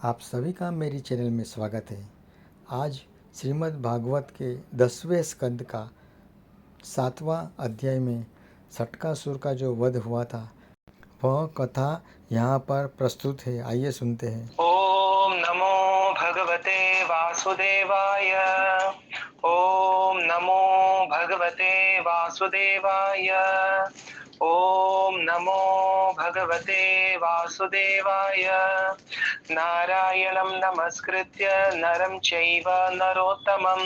आप सभी का मेरी चैनल में स्वागत है। आज श्रीमद् भागवत के 10वें स्कंद का 7वां अध्याय में सटकासुर का जो वध हुआ था वह कथा यहाँ पर प्रस्तुत है। आइए सुनते हैं। ओम नमो भगवते वासुदेवाय। ओम नमो भगवते वासुदेवाय। ओम नमो भगवते वासुदेवाय। नारायणं नमस्कृत्य नरं चैव नरोत्तमं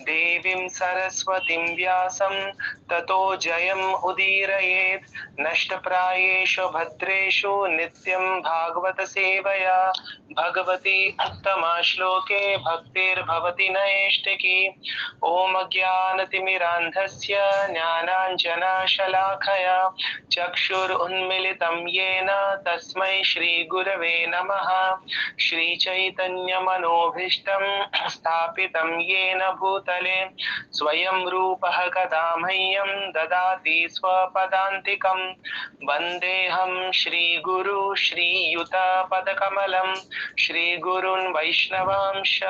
देवीं सरस्वतीं व्यासं ततो जयम् उदीरयेत्। नष्टप्रायेषु भद्रेषु नित्यं भागवत सेवया भगवती उत्तमा श्लोके भक्तिर्भवति नैष्टिकी। ॐ ज्ञानतिमिरान्धस्य ज्ञानाञ्जनशलाखया चक्षुरुन्मिलितं येन तस्मै श्रीगुरवे नमः। श्रीचैतन्यमनोभीष्टं स्थापितं येन भूतले स्वयं रूपः कदा मह्यं ददाति स्वपदान्तिकं। वन्देऽहं श्रीगुरु श्रीयुतपदकमलं श्रीगुरुन् वैष्णवांश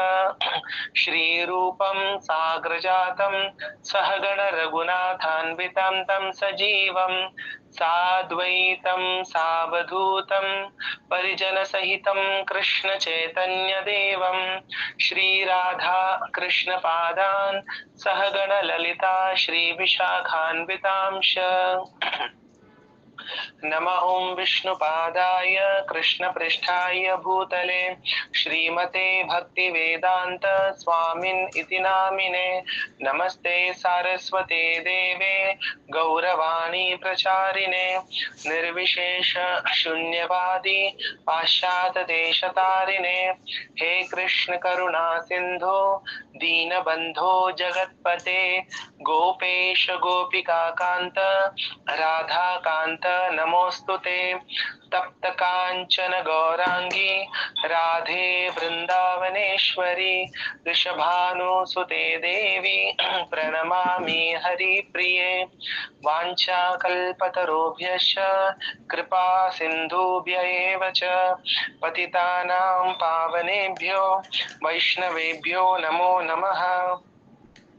श्रीरूपं साग्रजातं सहगण रघुनाथान्वितं तं सजीवं साद्वैतं सावधूतं परिजनसहितं कृष्णचैतन्यदेवं श्रीराधा कृष्णपादान् सहगण ललिता श्रीविशाखान्वितांश। नमः ॐ विष्णुपादाय कृष्णपृष्ठाय भूतले श्रीमते भक्तिवेदान्त स्वामिन् इति नामिने। नमस्ते सारस्वते देवे गौरवाणी प्रचारिणे निर्विशेष शून्यवादी पाश्चात्यदेशतारिणे। हे कृष्ण करुणा सिन्धो दीनबन्धो जगत्पते गोपेश गोपिकान्त राधाकान्त नमोस्तुते। तप्त कांचन गौरांगी राधे वृंदावनेश्वरी वृषभानुसुते देवी प्रणमामि हरिप्रिये। वाञ्छाकल्पतरुभ्यश्च कृपा सिन्धुभ्य एव च पतितानां पावनेभ्यो वैष्णवेभ्यो नमो नमः।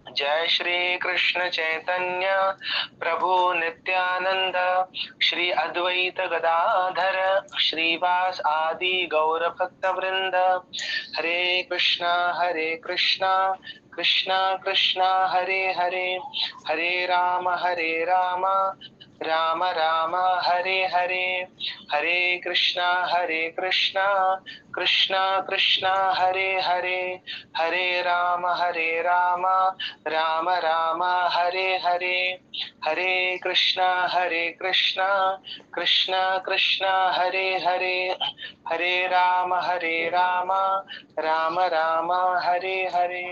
जय श्री कृष्ण चैतन्य प्रभु नित्यानंद श्री अद्वैत गदाधर श्रीवास आदि गौर भक्त वृंद। हरे कृष्णा कृष्णा कृष्णा हरे हरे हरे राम राम राम हरे हरे। हरे कृष्णा कृष्णा कृष्णा हरे हरे हरे राम राम राम हरे हरे। हरे कृष्णा कृष्णा कृष्णा हरे हरे हरे राम राम राम हरे हरे।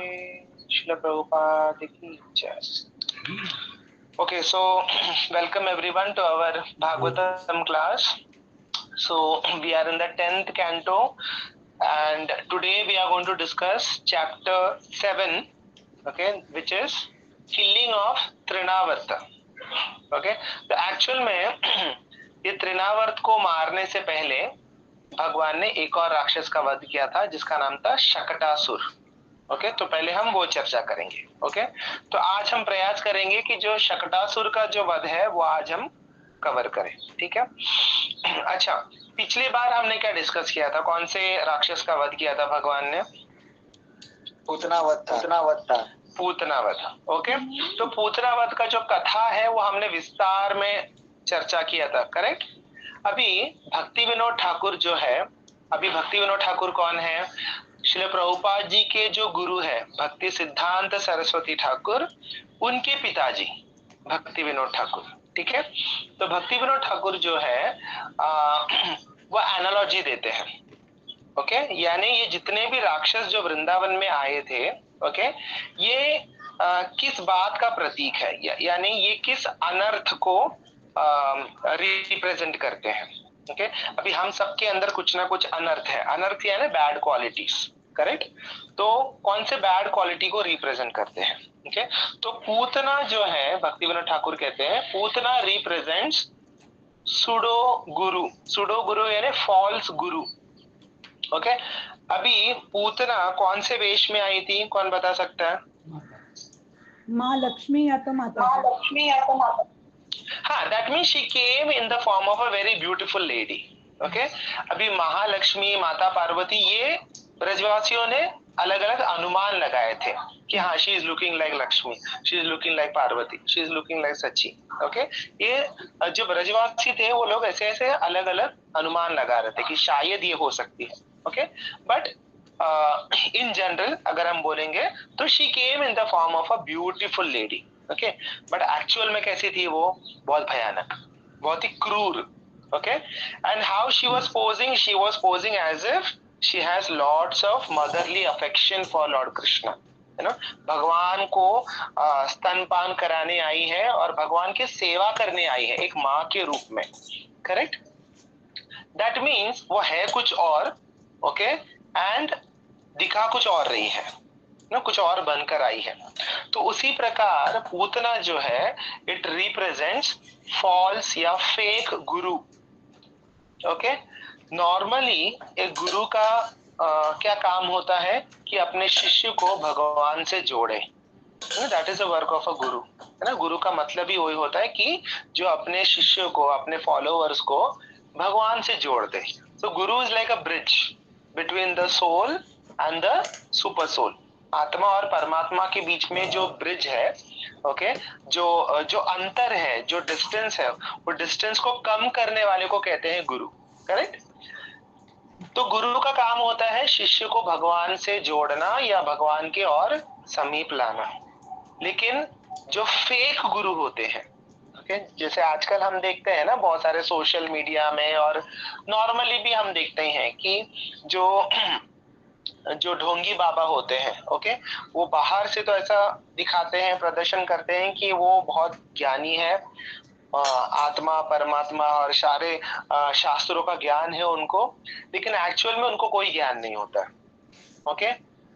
श्रील प्रभुपाद की जय। Okay, so welcome everyone to our Bhagavatam class. So we are in the 10th canto and today we are going to discuss chapter 7, okay, which is killing of Trinavarta. Okay, तो एक्चुअल में ये त्रिनावर्त को मारने से पहले भगवान ने एक और राक्षस का वध किया था जिसका नाम था शकटासुर। ओके, तो पहले हम वो चर्चा करेंगे। ओके, तो आज हम प्रयास करेंगे कि जो शकटासुर का जो वध है वो आज हम कवर करें। ठीक है। अच्छा, पिछली बार हमने क्या डिस्कस किया था? कौन से राक्षस का वध किया था भगवान ने? पूतनावध। ओके, तो पूतनावध का जो कथा है वो हमने विस्तार में चर्चा किया था, करेक्ट? अभी भक्ति विनोद ठाकुर जो है, अभी भक्ति विनोद ठाकुर कौन है? श्रील प्रभुपाद जी के जो गुरु है भक्ति सिद्धांत सरस्वती ठाकुर, उनके पिताजी भक्ति विनोद ठाकुर। ठीक है, तो भक्ति विनोद ठाकुर जो है वो एनालॉजी देते हैं। ओके, यानी ये जितने भी राक्षस जो वृंदावन में आए थे, ओके, ये किस बात का प्रतीक है, यानी ये किस अनर्थ को रिप्रेजेंट करते हैं। ओके, अभी हम सबके अंदर कुछ ना कुछ अनर्थ है। अनर्थ यानी बैड क्वालिटीज, करेक्ट? तो कौन से बैड क्वालिटी को रिप्रेजेंट करते हैं? ओके, तो पूतना जो है भक्ति विनोद ठाकुर कहते हैं पूतना रिप्रेजेंट्स सुडो गुरु। सुडो गुरु यानी फॉल्स गुरु। ओके, अभी पूतना कौन से वेश में आई थी, कौन बता सकता है? माँ लक्ष्मी या तो माता माँ जी। लक्ष्मी या तो माता। हाँ, that means she came in the form of a very beautiful lady. Okay? अभी महालक्ष्मी, माता पार्वती, ये ब्रजवासियों ने अलग अलग अनुमान लगाए थे कि हाँ, she is looking like Lakshmi, she is looking like Parvati, she is looking like Sachi. Okay, ये जो ब्रजवासी थे वो लोग ऐसे ऐसे अलग अलग अनुमान लगा रहे थे कि शायद ये हो सकती है। ओके, बट इन जनरल अगर हम बोलेंगे तो she came in the form of a beautiful lady. Okay, but actual में कैसी थी वो? बहुत भयानक, बहुत ही क्रूर। Okay, and how she was posing as if she has lots of motherly affection for lord Krishna. You know, भगवान को स्तनपान कराने आई है और भगवान की सेवा करने आई है एक माँ के रूप में। करेक्ट? दैट मीन्स वो है कुछ और, ओके, एंड दिखा कुछ और रही है ना, कुछ और बनकर आई है। तो उसी प्रकार पूतना जो है, इट रिप्रेजेंट्स फॉल्स या फेक गुरु। ओके, नॉर्मली एक गुरु का क्या काम होता है कि अपने शिष्य को भगवान से जोड़े। That is the work of a गुरु, है ना। गुरु का मतलब ही वही होता है कि जो अपने शिष्य को, अपने फॉलोअर्स को भगवान से जोड़ दे। So guru is like a bridge between the soul and the super soul. आत्मा और परमात्मा के बीच में जो ब्रिज है, ओके, जो अंतर है, जो डिस्टेंस है, वो डिस्टेंस को कम करने वाले को कहते हैं गुरु। करेक्ट? तो गुरु का काम होता है शिष्य को भगवान से जोड़ना या भगवान के और समीप लाना। लेकिन जो फेक गुरु होते हैं, ओके, जैसे आजकल हम देखते हैं ना बहुत सारे सोशल मीडिया में और नॉर्मली भी हम देखते हैं कि जो जो ढोंगी बाबा होते हैं, ओके, वो बाहर से तो ऐसा दिखाते हैं, प्रदर्शन करते हैं कि वो बहुत ज्ञानी है, आत्मा परमात्मा और सारे शास्त्रों का ज्ञान है उनको, लेकिन एक्चुअल में उनको कोई ज्ञान नहीं होता। ओके,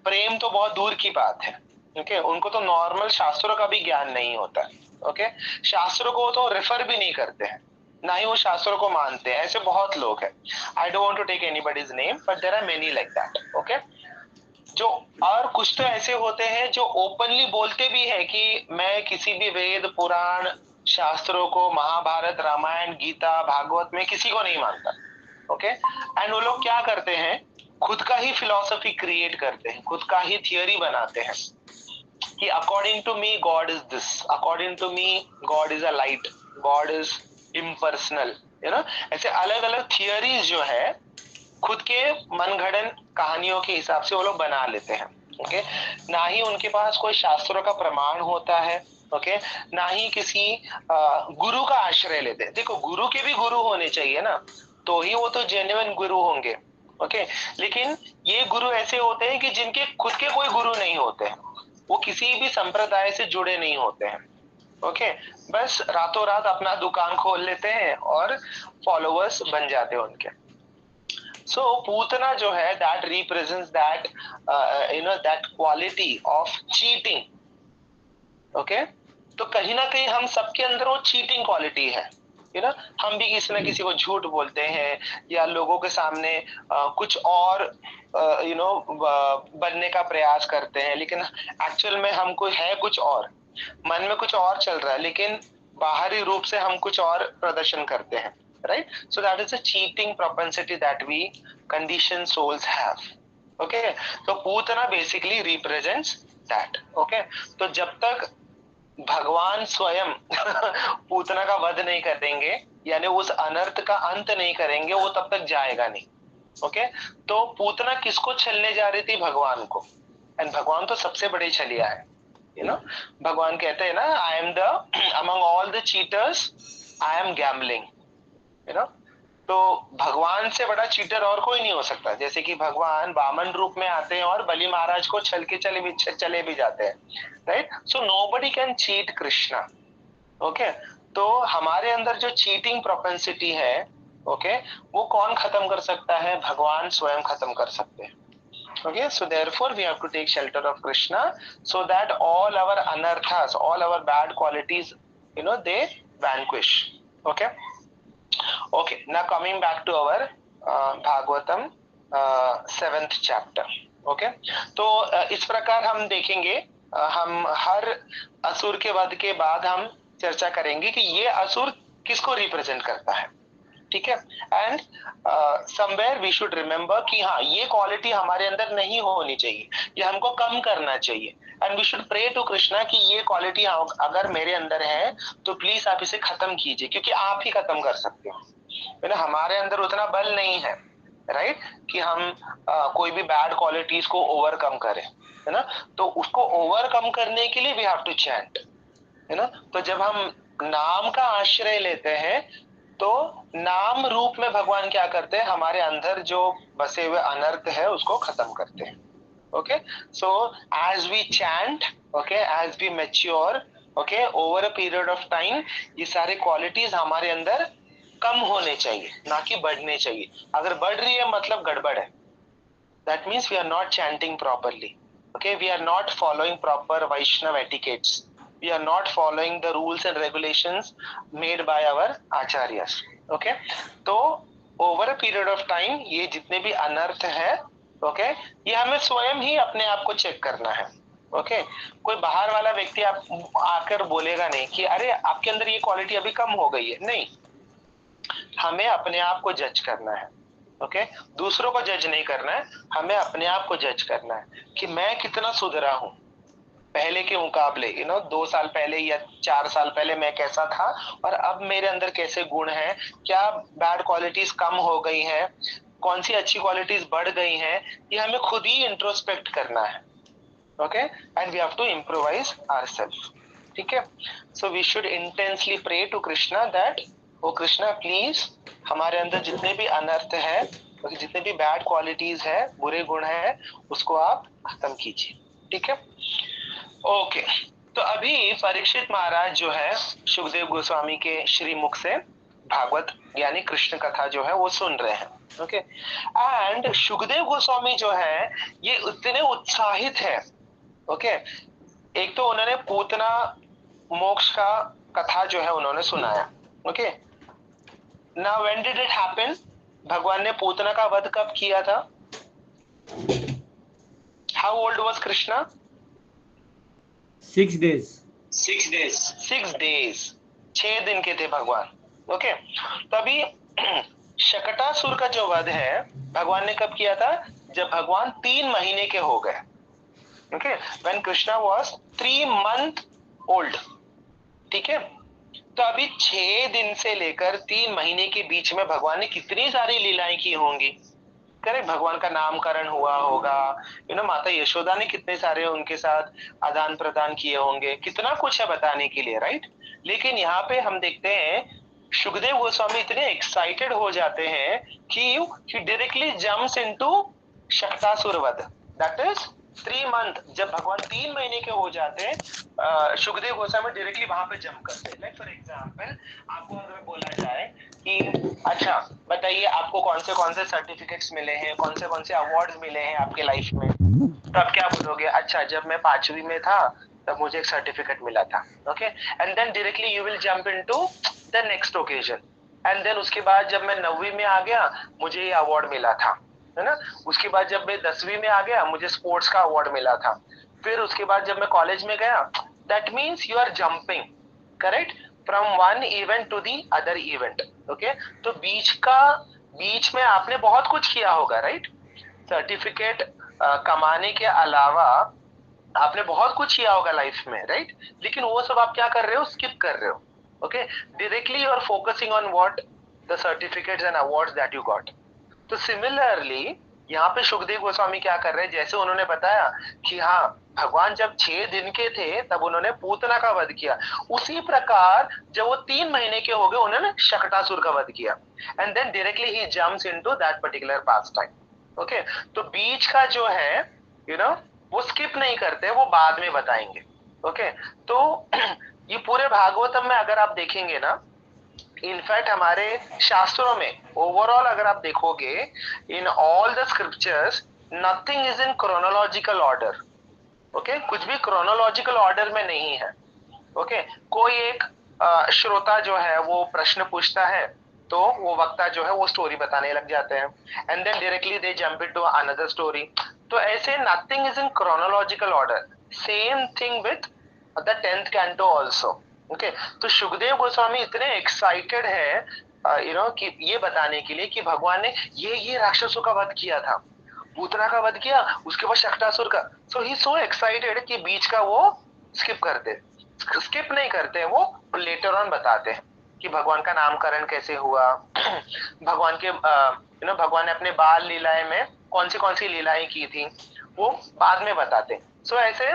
प्रेम तो बहुत दूर की बात है। ओके, उनको तो नॉर्मल शास्त्रों का भी ज्ञान नहीं होता। ओके, शास्त्रों को तो रेफर भी नहीं करते हैं, ना ही वो शास्त्रों को मानते हैं। ऐसे बहुत लोग हैं। I don't want to take anybody's name, but there are many like that. Okay, जो और कुछ तो ऐसे होते हैं जो ओपनली बोलते भी है कि मैं किसी भी वेद पुराण शास्त्रों को, महाभारत रामायण गीता भागवत में किसी को नहीं मानता। ओके, एंड वो लोग क्या करते हैं, खुद का ही फिलॉसफी क्रिएट करते हैं, खुद का ही थियोरी बनाते हैं कि according to me God is this, according to me God is a light, God is impersonal. You know, ऐसे अलग अलग थियोरीज जो है खुद के मनगढ़ंत कहानियों के हिसाब से वो लोग बना लेते हैं। ओके, ना ही उनके पास कोई शास्त्रों का प्रमाण होता है। ओके, ना ही किसी गुरु का आश्रय लेते हैं। देखो, गुरु के भी गुरु होने चाहिए ना, तो ही वो तो जेन्युइन गुरु होंगे। ओके, लेकिन ये गुरु ऐसे होते हैं कि जिनके खुद के कोई गुरु नहीं होते हैं, वो किसी भी संप्रदाय से जुड़े नहीं होते हैं। ओके, बस रातों रात अपना दुकान खोल लेते हैं और फॉलोअर्स बन जाते हैं उनके। So पूतना जो है that represents that that quality of cheating. Okay? तो कहीं ना कहीं हम सबके अंदर वो चीटिंग क्वालिटी है। यू नो, हम भी किसी ना किसी को झूठ बोलते हैं या लोगों के सामने कुछ और बनने का प्रयास करते हैं, लेकिन एक्चुअल में हमको है कुछ और, मन में कुछ और चल रहा है, लेकिन बाहरी रूप से हम कुछ और प्रदर्शन करते हैं। Right? So that is a cheating propensity that we condition souls have. Okay, तो Putana basically represents that. Okay, तो जब तक भगवान स्वयं पूतना का वध नहीं करेंगे, यानी उस अनर्थ का अंत नहीं करेंगे, वो तब तक जाएगा नहीं। ओके, तो पूतना किसको छलने जा रही थी? भगवान को। एंड भगवान तो सबसे बड़े छलिया है। यू नो, भगवान कहते हैं ना, I am the among all the cheaters I am gambling. You know, तो भगवान से बड़ा चीटर और कोई नहीं हो सकता। जैसे कि भगवान वामन रूप में आते हैं और बलि महाराज को छल के चले भी जाते हैं। Right? So nobody can cheat Krishna. Okay, तो हमारे अंदर जो चीटिंग प्रोपेंसिटी है, ओके, वो कौन खत्म कर सकता है? भगवान स्वयं खत्म कर सकते हैं। Okay, so therefore we have to take shelter of Krishna so that all our anarthas, all our bad qualities, they vanquish. Okay. Okay, now coming back to our Bhagavatam. 7th chapter. Okay, तो इस प्रकार हम देखेंगे, हम हर असुर के वध के बाद हम चर्चा करेंगे कि ये असुर किसको रिप्रेजेंट करता है, ठीक है। And somewhere we should remember कि हाँ, ये क्वालिटी हमारे अंदर नहीं होनी चाहिए, ये हमको कम करना चाहिए। And we should pray to Krishna कि ये क्वालिटी अगर मेरे अंदर है तो प्लीज आप इसे खत्म कीजिए, क्योंकि आप ही खत्म कर सकते हो, है ना। हमारे अंदर उतना बल नहीं है, राइट, कि हम कोई भी बैड क्वालिटीज को ओवरकम करें, है ना। तो उसको ओवरकम करने के लिए वी हैव टू चैंट, है ना। तो जब हम नाम का आश्रय लेते हैं तो नाम रूप में भगवान क्या करते हैं, हमारे अंदर जो बसे हुए अनर्थ है उसको खत्म करते हैं। Okay, so as we chant, okay, as we mature, okay, over a period of time, ये सारे क्वालिटीज हमारे अंदर कम होने चाहिए, ना कि बढ़ने चाहिए। अगर बढ़ रही है मतलब गड़बड़ है, that means we are not chanting properly, okay, we are not following proper Vaishnav etiquettes, we are not following the rules and regulations made by our acharyas, okay। तो over a period of time ये जितने भी अनर्थ है, okay, ये हमें स्वयं ही अपने आप को चेक करना है, ओके। कोई बाहर वाला व्यक्ति आप आकर बोलेगा नहीं कि अरे आपके अंदर ये क्वालिटी अभी कम हो गई है, नहीं, हमें अपने आप को जज करना है, ओके। दूसरों को जज नहीं करना है, हमें अपने आप को जज करना है कि मैं कितना सुधरा हूं पहले के मुकाबले, 2 साल पहले या 4 साल पहले मैं कैसा था और अब मेरे अंदर कैसे गुण हैं, क्या बैड क्वालिटीज कम हो गई हैं, कौन सी अच्छी क्वालिटीज बढ़ गई हैं, ये हमें खुद ही इंट्रोस्पेक्ट करना है, okay. And we have to improvise ourselves, ठीक है। So we should intensely pray to Krishna that oh Krishna please हमारे अंदर जितने भी अनर्थ है, जितने भी बैड क्वालिटीज है, बुरे गुण है, उसको आप खत्म कीजिए, ठीक है। ओके, तो अभी परीक्षित महाराज जो है सुखदेव गोस्वामी के श्रीमुख से भागवत यानी कृष्ण कथा जो है वो सुन रहे हैं, ओके। एंड सुखदेव गोस्वामी जो है ये इतने उत्साहित है, ओके। एक तो उन्होंने पूतना मोक्ष का कथा जो है उन्होंने सुनाया, okay. Now when did it happen, भगवान ने पूतना का वध कब किया था? How old was Krishna? 6 days. 6 days, 6 दिन के थे भगवान, ओके। तभी शकटासुर का जो वध है भगवान ने कब किया था? जब भगवान 3 महीने के हो गए, okay, when Krishna was 3 month old, ठीक है। तो अभी 6 दिन से लेकर 3 महीने के बीच में भगवान ने कितनी सारी लीलाएं की होंगी, करेक्ट। भगवान का नामकरण हुआ होगा, माता यशोदा ने कितने सारे उनके साथ आदान प्रदान किए होंगे, कितना कुछ है बताने के लिए, राइट। लेकिन यहाँ पे हम देखते हैं सुखदेव गोस्वामी इतने एक्साइटेड हो जाते हैं कि ही डायरेक्टली जम्प्स इनटू शक्तासुर वध, दैट इज 3 month। जब भगवान 3 महीने के हो जाते हैं सुखदेव गोस्वामी डायरेक्टली वहां पे जंप करते हैं। लाइक फॉर एग्जांपल आपको अगर बोला जाए कि अच्छा बताइए आपको कौन से सर्टिफिकेट्स मिले हैं, कौन से अवार्ड्स मिले हैं आपके लाइफ में, तो आप क्या बोलोगे? अच्छा जब मैं 5वीं में था तब मुझे एक सर्टिफिकेट मिला था, okay. And then directly you will jump into the next occasion, and then उसके बाद जब मैं 9वीं में आ गया मुझे ये अवार्ड मिला था, है ना। उसके बाद जब मैं 10वीं में आ गया मुझे स्पोर्ट्स का अवार्ड मिला था। फिर उसके बाद जब मैं कॉलेज में गया, that means you are jumping, correct, from one event to the other event, okay. तो बीच में आपने बहुत कुछ किया होगा, राइट। सर्टिफिकेट कमाने के अलावा आपने बहुत कुछ किया होगा लाइफ में, राइट। लेकिन वो सब आप क्या कर रहे हो? स्किप कर रहे हो, okay. Directly you are focusing on what? The certificates and awards that you got. तो सिमिलरली यहाँ पे सुखदेव गोस्वामी क्या कर रहे हैं, जैसे उन्होंने बताया कि हाँ भगवान जब 6 दिन के थे तब उन्होंने पूतना का वध किया, उसी प्रकार जब वो 3 महीने के हो गए उन्होंने शकटासुर का वध किया, and then directly he jumps into that particular pastime, okay. तो बीच का जो है वो स्किप नहीं करते, वो बाद में बताएंगे, ओके। तो ये पूरे भागवतम में अगर आप देखेंगे ना, इनफैक्ट हमारे शास्त्रों में ओवरऑल अगर आप देखोगे, in all the scriptures nothing is in chronological order, okay. कुछ भी क्रोनोलॉजिकल ऑर्डर में नहीं है, ओके। कोई एक श्रोता जो है वो प्रश्न पूछता है तो वो वक्ता जो है वो स्टोरी बताने लग जाते हैं, and then directly they jump into another story. तो ऐसे nothing is in chronological order, same thing with the 10th canto also. Okay, तो सुखदेव गोस्वामी इतने एक्साइटेड है कि ये बताने के लिए कि भगवान ने ये राक्षसों का वध किया था, पूतना का वध किया, उसके बाद शक्टासुर का। सो ही सो एक्साइटेड कि बीच का वो स्किप नहीं करते, वो लेटर ऑन बताते हैं कि भगवान का नामकरण कैसे हुआ, भगवान के भगवान ने अपने बाल लीलाएं में कौन सी लीलाएं की थी, वो बाद में बताते। सो ऐसे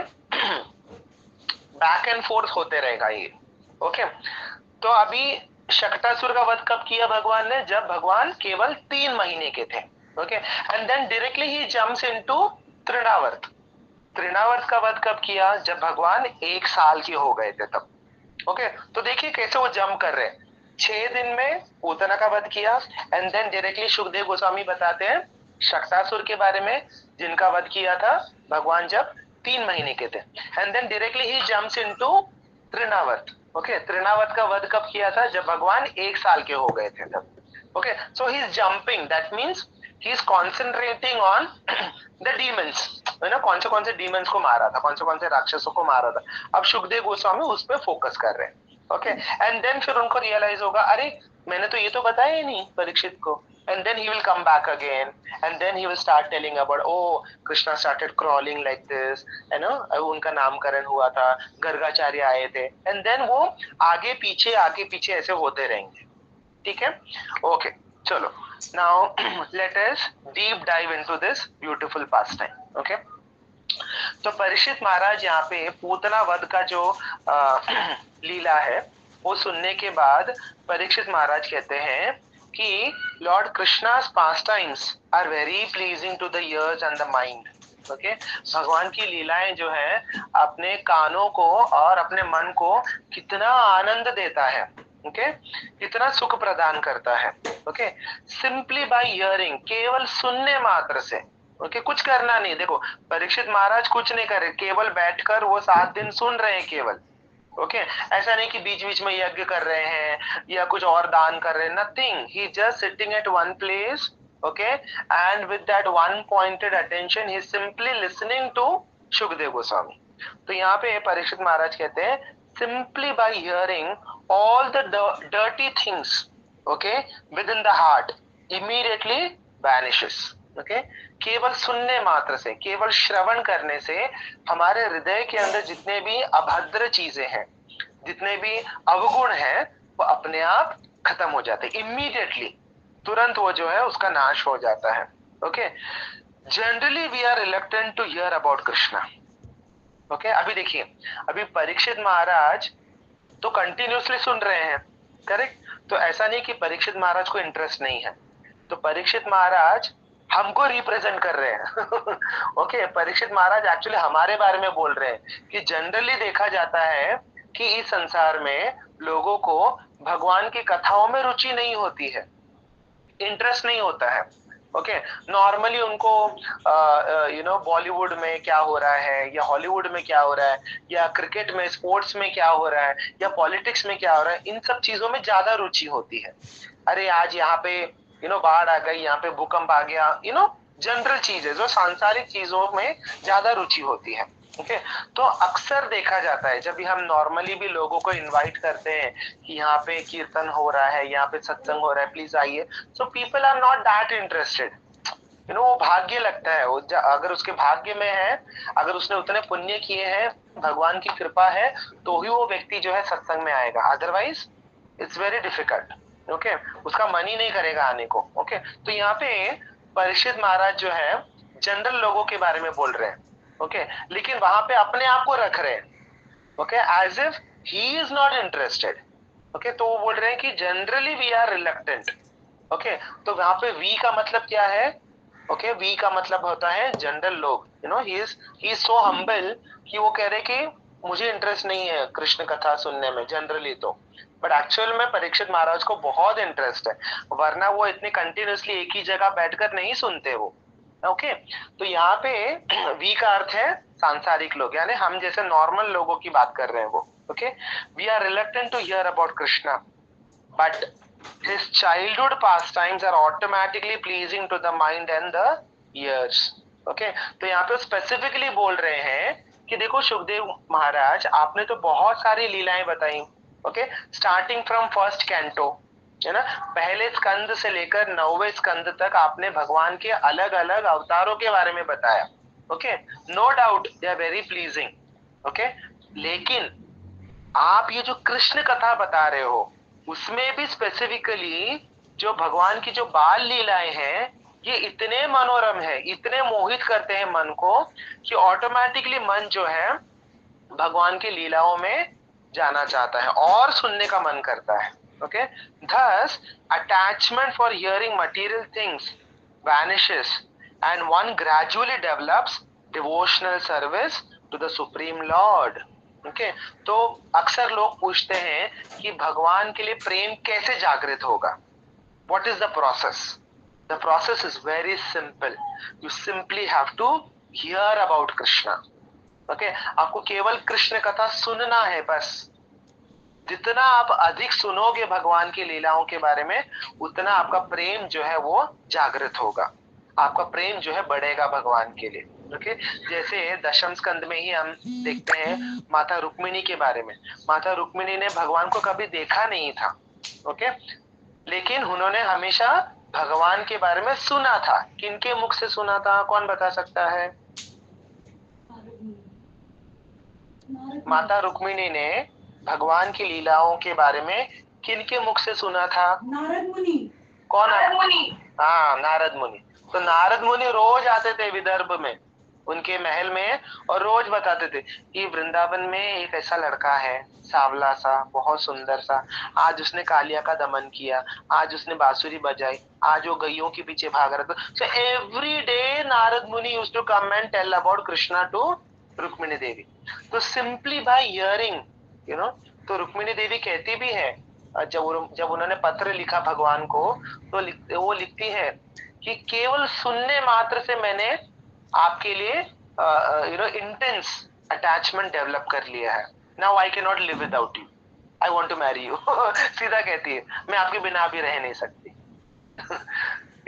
बैक एंड फोर्थ होते रहेगा ये। ओके, तो अभी शक्टासुर का वध कब किया भगवान ने? जब भगवान केवल 3 महीने के थे। Okay, and then directly he jumps into Trinavarta. Trinavarta का वध कब किया? जब भगवान 1 साल के हो गए थे तब। ओके, तो देखिए कैसे वो जंप कर रहे हैं। 6 दिन में पूतना का वध किया, and then directly Sukhdev Goswami बताते हैं शक्तासुर के बारे में, जिनका वध किया था भगवान जब 3 महीने के थे, and then directly he jumps into Trinavarta. Okay, Trinavarta का वध कब किया था? जब भगवान 1 साल के हो गए थे तब। Okay, so he is jumping, that means he is concentrating on the demons, कौन से डीमंस को मारा था, कौन से राक्षसों को मारा था। अब सुखदेव गोस्वामी उस पर फोकस कर रहे हैं। ओके, एंड देन फिर उनको रियलाइज होगा, अरे मैंने तो ये तो बताया ही नहीं परीक्षित को। And then he will come back again, and then he will start telling about, oh Krishna started crawling like this, उनका नामकरण हुआ था, गर्गाचार्य आए थे, एंड देन वो आगे पीछे ऐसे होते रहेंगे। ठीक है, ओके, चलो now let us deep dive into this beautiful past time. Okay, तो परीक्षित महाराज यहाँ पे पूतना वध का जो लीला है वो सुनने के बाद परीक्षित महाराज कहते हैं कि lord Krishna's pastimes are very pleasing to the ears and the mind. Okay, भगवान की लीलाएं जो है अपने कानों को और अपने मन को कितना आनंद देता है, ओके, कितना सुख प्रदान करता है। ओके, सिंपली बाय हियरिंग, केवल सुनने मात्र से। ओके, कुछ करना नहीं। देखो परीक्षित महाराज कुछ नहीं कर रहे, केवल बैठकर वो 7 दिन सुन रहे हैं केवल। ओके, ऐसा नहीं कि बीच बीच में यज्ञ कर रहे हैं या कुछ और दान कर रहे हैं, nothing, he just sitting at one place. Okay, and with that one pointed attention he simply listening to Sukhdev Goswami. तो यहाँ पे परीक्षित महाराज कहते हैं simply by hearing all the dirty things, okay, within the heart immediately vanishes. Okay, केवल सुनने मात्र से, केवल श्रवण करने से हमारे हृदय के अंदर जितने भी अभद्र चीजें हैं, जितने भी अवगुण हैं, वो अपने आप खत्म हो जाते हैं इमीडिएटली, तुरंत वो जो है उसका नाश हो जाता है। Okay, generally we are reluctant to hear about Krishna. Okay, अभी देखिए, अभी परीक्षित महाराज तो कंटिन्यूसली सुन रहे हैं, करेक्ट? तो ऐसा नहीं कि परीक्षित महाराज को इंटरेस्ट नहीं है, तो परीक्षित महाराज हमको रिप्रेजेंट कर रहे हैं। ओके, परीक्षित महाराज एक्चुअली हमारे बारे में बोल रहे हैं कि जनरली देखा जाता है कि इस संसार में लोगों को भगवान की कथाओं में रुचि नहीं होती है, इंटरेस्ट नहीं होता है। ओके, नॉर्मली उनको बॉलीवुड में क्या हो रहा है या हॉलीवुड में क्या हो रहा है या क्रिकेट में, स्पोर्ट्स में क्या हो रहा है या पॉलिटिक्स में क्या हो रहा है, इन सब चीजों में ज्यादा रुचि होती है। अरे आज यहाँ पे बाढ़ आ गई, यहाँ पे भूकंप आ गया, जनरल चीजें, जो सांसारिक चीजों में ज्यादा रुचि होती है। ओके, तो अक्सर देखा जाता है जब भी हम नॉर्मली भी लोगों को इनवाइट करते हैं कि यहाँ पे कीर्तन हो रहा है, यहाँ पे सत्संग हो रहा है, प्लीज आइए, so people are not that interested. वो भाग्य लगता है, वो अगर उसके भाग्य में है, अगर उसने उतने पुण्य किए हैं, भगवान की कृपा है, तो ही वो व्यक्ति जो है सत्संग में आएगा, otherwise it's very difficult. Okay, उसका मन ही नहीं करेगा आने को। ओके, तो यहाँ पे परीक्षित महाराज जो है जनरल लोगों के बारे में बोल रहे हैं। ओके, लेकिन वहां पे अपने आप को रख रहे हैं, okay, as if he is not interested. Okay, तो वो बोल रहे हैं कि generally we are reluctant. Okay, तो वहां पे वी का मतलब क्या है? ओके, वी का मतलब होता है जनरल लोग, ही इज सो हम्बल कि वो कह रहे कि मुझे इंटरेस्ट नहीं है कृष्ण कथा सुनने में जनरली, तो बट एक्चुअल में परीक्षित महाराज को बहुत इंटरेस्ट है, वरना वो इतने कंटिन्यूसली एक ही जगह बैठकर नहीं सुनते वो। ओके, तो यहाँ पे वी का अर्थ है सांसारिक लोग, यानी हम जैसे नॉर्मल लोगों की बात कर रहे हैं वो। Okay, we are reluctant to hear about Krishna, but His childhood pastimes are automatically pleasing to the mind and the ears. Okay, तो यहाँ पे स्पेसिफिकली बोल रहे हैं कि देखो सुखदेव महाराज, आपने तो बहुत सारी लीलाएं बताई, okay, starting from first canto, है ना, पहले स्कंद से लेकर 9वें स्कंद तक आपने भगवान के अलग अलग अवतारों के बारे में बताया, okay, no doubt they are very pleasing, okay, लेकिन आप ये जो कृष्ण कथा बता रहे हो उसमें भी स्पेसिफिकली जो भगवान की जो बाल लीलाएं हैं ये इतने मनोरम है, इतने मोहित करते हैं मन को कि ऑटोमेटिकली मन जो है भगवान की लीलाओं में जाना चाहता है और सुनने का मन करता है, okay, thus attachment for hearing material things vanishes and one gradually develops devotional service to the supreme lord. Okay, तो अक्सर लोग पूछते हैं कि भगवान के लिए प्रेम कैसे जागृत होगा, what is the process? The process is very simple. You simply have to hear about Krishna. Okay, आपको केवल कृष्ण कथा सुनना है बस। जितना आप अधिक सुनोगे भगवान की लीलाओं के बारे में उतना आपका प्रेम जो है वो जागृत होगा, आपका प्रेम जो है बढ़ेगा भगवान के लिए। ओके, जैसे दशम स्कंद में ही हम देखते हैं माता रुक्मिणी के बारे में। माता रुक्मिणी ने भगवान को कभी देखा नहीं था, ओके, लेकिन उन्होंने हमेशा भगवान के बारे में सुना था। किनके मुख से सुना था, कौन बता सकता है? माता रुक्मिणी ने भगवान की लीलाओं के बारे में किनके मुख से सुना था? नारद मुनि। कौन? नारद मुनि। हाँ, नारद मुनि। तो नारद मुनि रोज आते थे विदर्भ में, उनके महल में, और रोज बताते थे कि वृंदावन में एक ऐसा लड़का है, सांवला सा, बहुत सुंदर सा, आज उसने कालिया का दमन किया, आज उसने बांसुरी बजाई, आज वो गैयों के पीछे भाग रहा था। So every day Narad Muni used to come and tell about Krishna to Rukmini Devi. तो simply by hearing, you know, तो रुक्मिणी देवी कहती भी है, जब उन्होंने पत्र लिखा भगवान को, तो वो लिखती है कि केवल सुनने मात्र से मैंने आपके लिए you know intense attachment develop कर लिया है। Now I can not live without you, I want to marry you. सीधा कहती है, मैं आपके बिना भी रह नहीं सकती।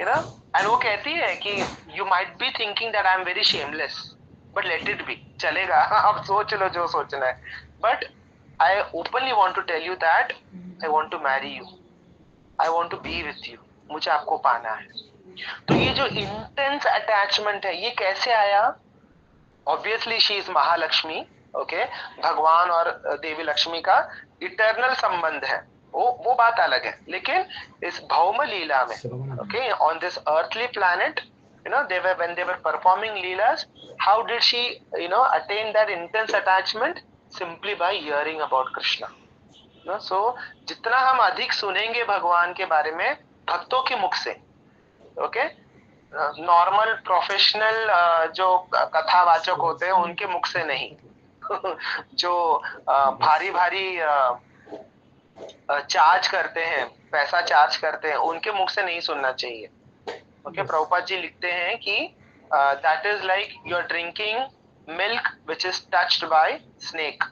यू नो, एंड वो कहती है कि you might be thinking that I am very shameless, but let it be, चलेगा, आप सोच लो जो सोचना है, but I openly want to tell you that I want to marry you, I want to be with you, मुझे आपको पाना है। तो ये जो इंटेंस अटैचमेंट है ये कैसे आया? Obviously she is Mahalakshmi, okay, भगवान और देवी लक्ष्मी का इटर्नल संबंध है, वो बात अलग है, लेकिन इस भौम लीला में, okay, on this earthly planet, you know, when they were performing leelas, how did she, you know, attain that intense attachment? Simply by hearing about Krishna. You know, so जितना हम अधिक सुनेंगे भगवान के बारे में भक्तों के मुख से, ओके, नॉर्मल प्रोफेशनल जो कथावाचक होते हैं उनके मुख से नहीं, जो भारी भारी चार्ज करते हैं, पैसा चार्ज करते हैं, उनके मुख से नहीं सुनना चाहिए। ओके, प्रभुपाद जी लिखते हैं कि that is like you are drinking milk which is touched by snake.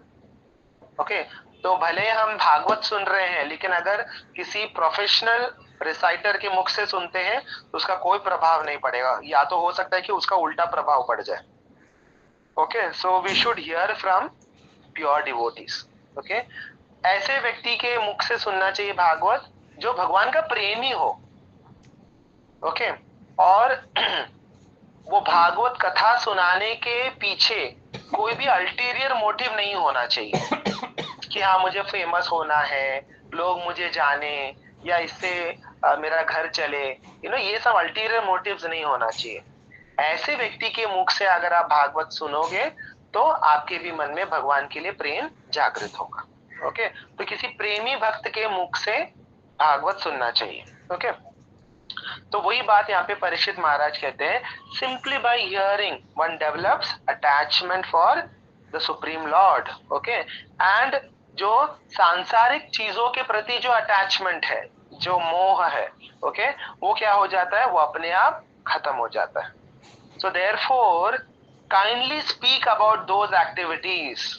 Okay, तो भले हम भागवत सुन रहे हैं, लेकिन अगर किसी प्रोफेशनल रिसाइटर के मुख से सुनते हैं तो उसका कोई प्रभाव नहीं पड़ेगा, या तो हो सकता है कि उसका उल्टा प्रभाव पड़ जाए। Okay, so we should hear from pure devotees. Okay, ऐसे व्यक्ति के मुख से सुनना चाहिए भागवत जो भगवान का प्रेमी हो, ओके, और वो भागवत कथा सुनाने के पीछे कोई भी अल्टीरियर मोटिव नहीं होना चाहिए कि हाँ मुझे फेमस होना है, लोग मुझे जाने, या इससे मेरा घर चले, यू नो, ये सब अल्टीरियर मोटिव्स नहीं होना चाहिए। ऐसे व्यक्ति के मुख से अगर आप भागवत सुनोगे तो आपके भी मन में भगवान के लिए प्रेम जागृत होगा। ओके, तो किसी प्रेमी भक्त के मुख से भागवत सुनना चाहिए। ओके, तो वही बात यहाँ पे परीक्षित महाराज कहते हैं, simply by hearing one develops attachment for the supreme Lord. Okay, and जो सांसारिक चीजों के प्रति जो अटैचमेंट है, जो मोह है, ओके, वो क्या हो जाता है, वो अपने आप खत्म हो जाता है। So therefore kindly speak about those activities.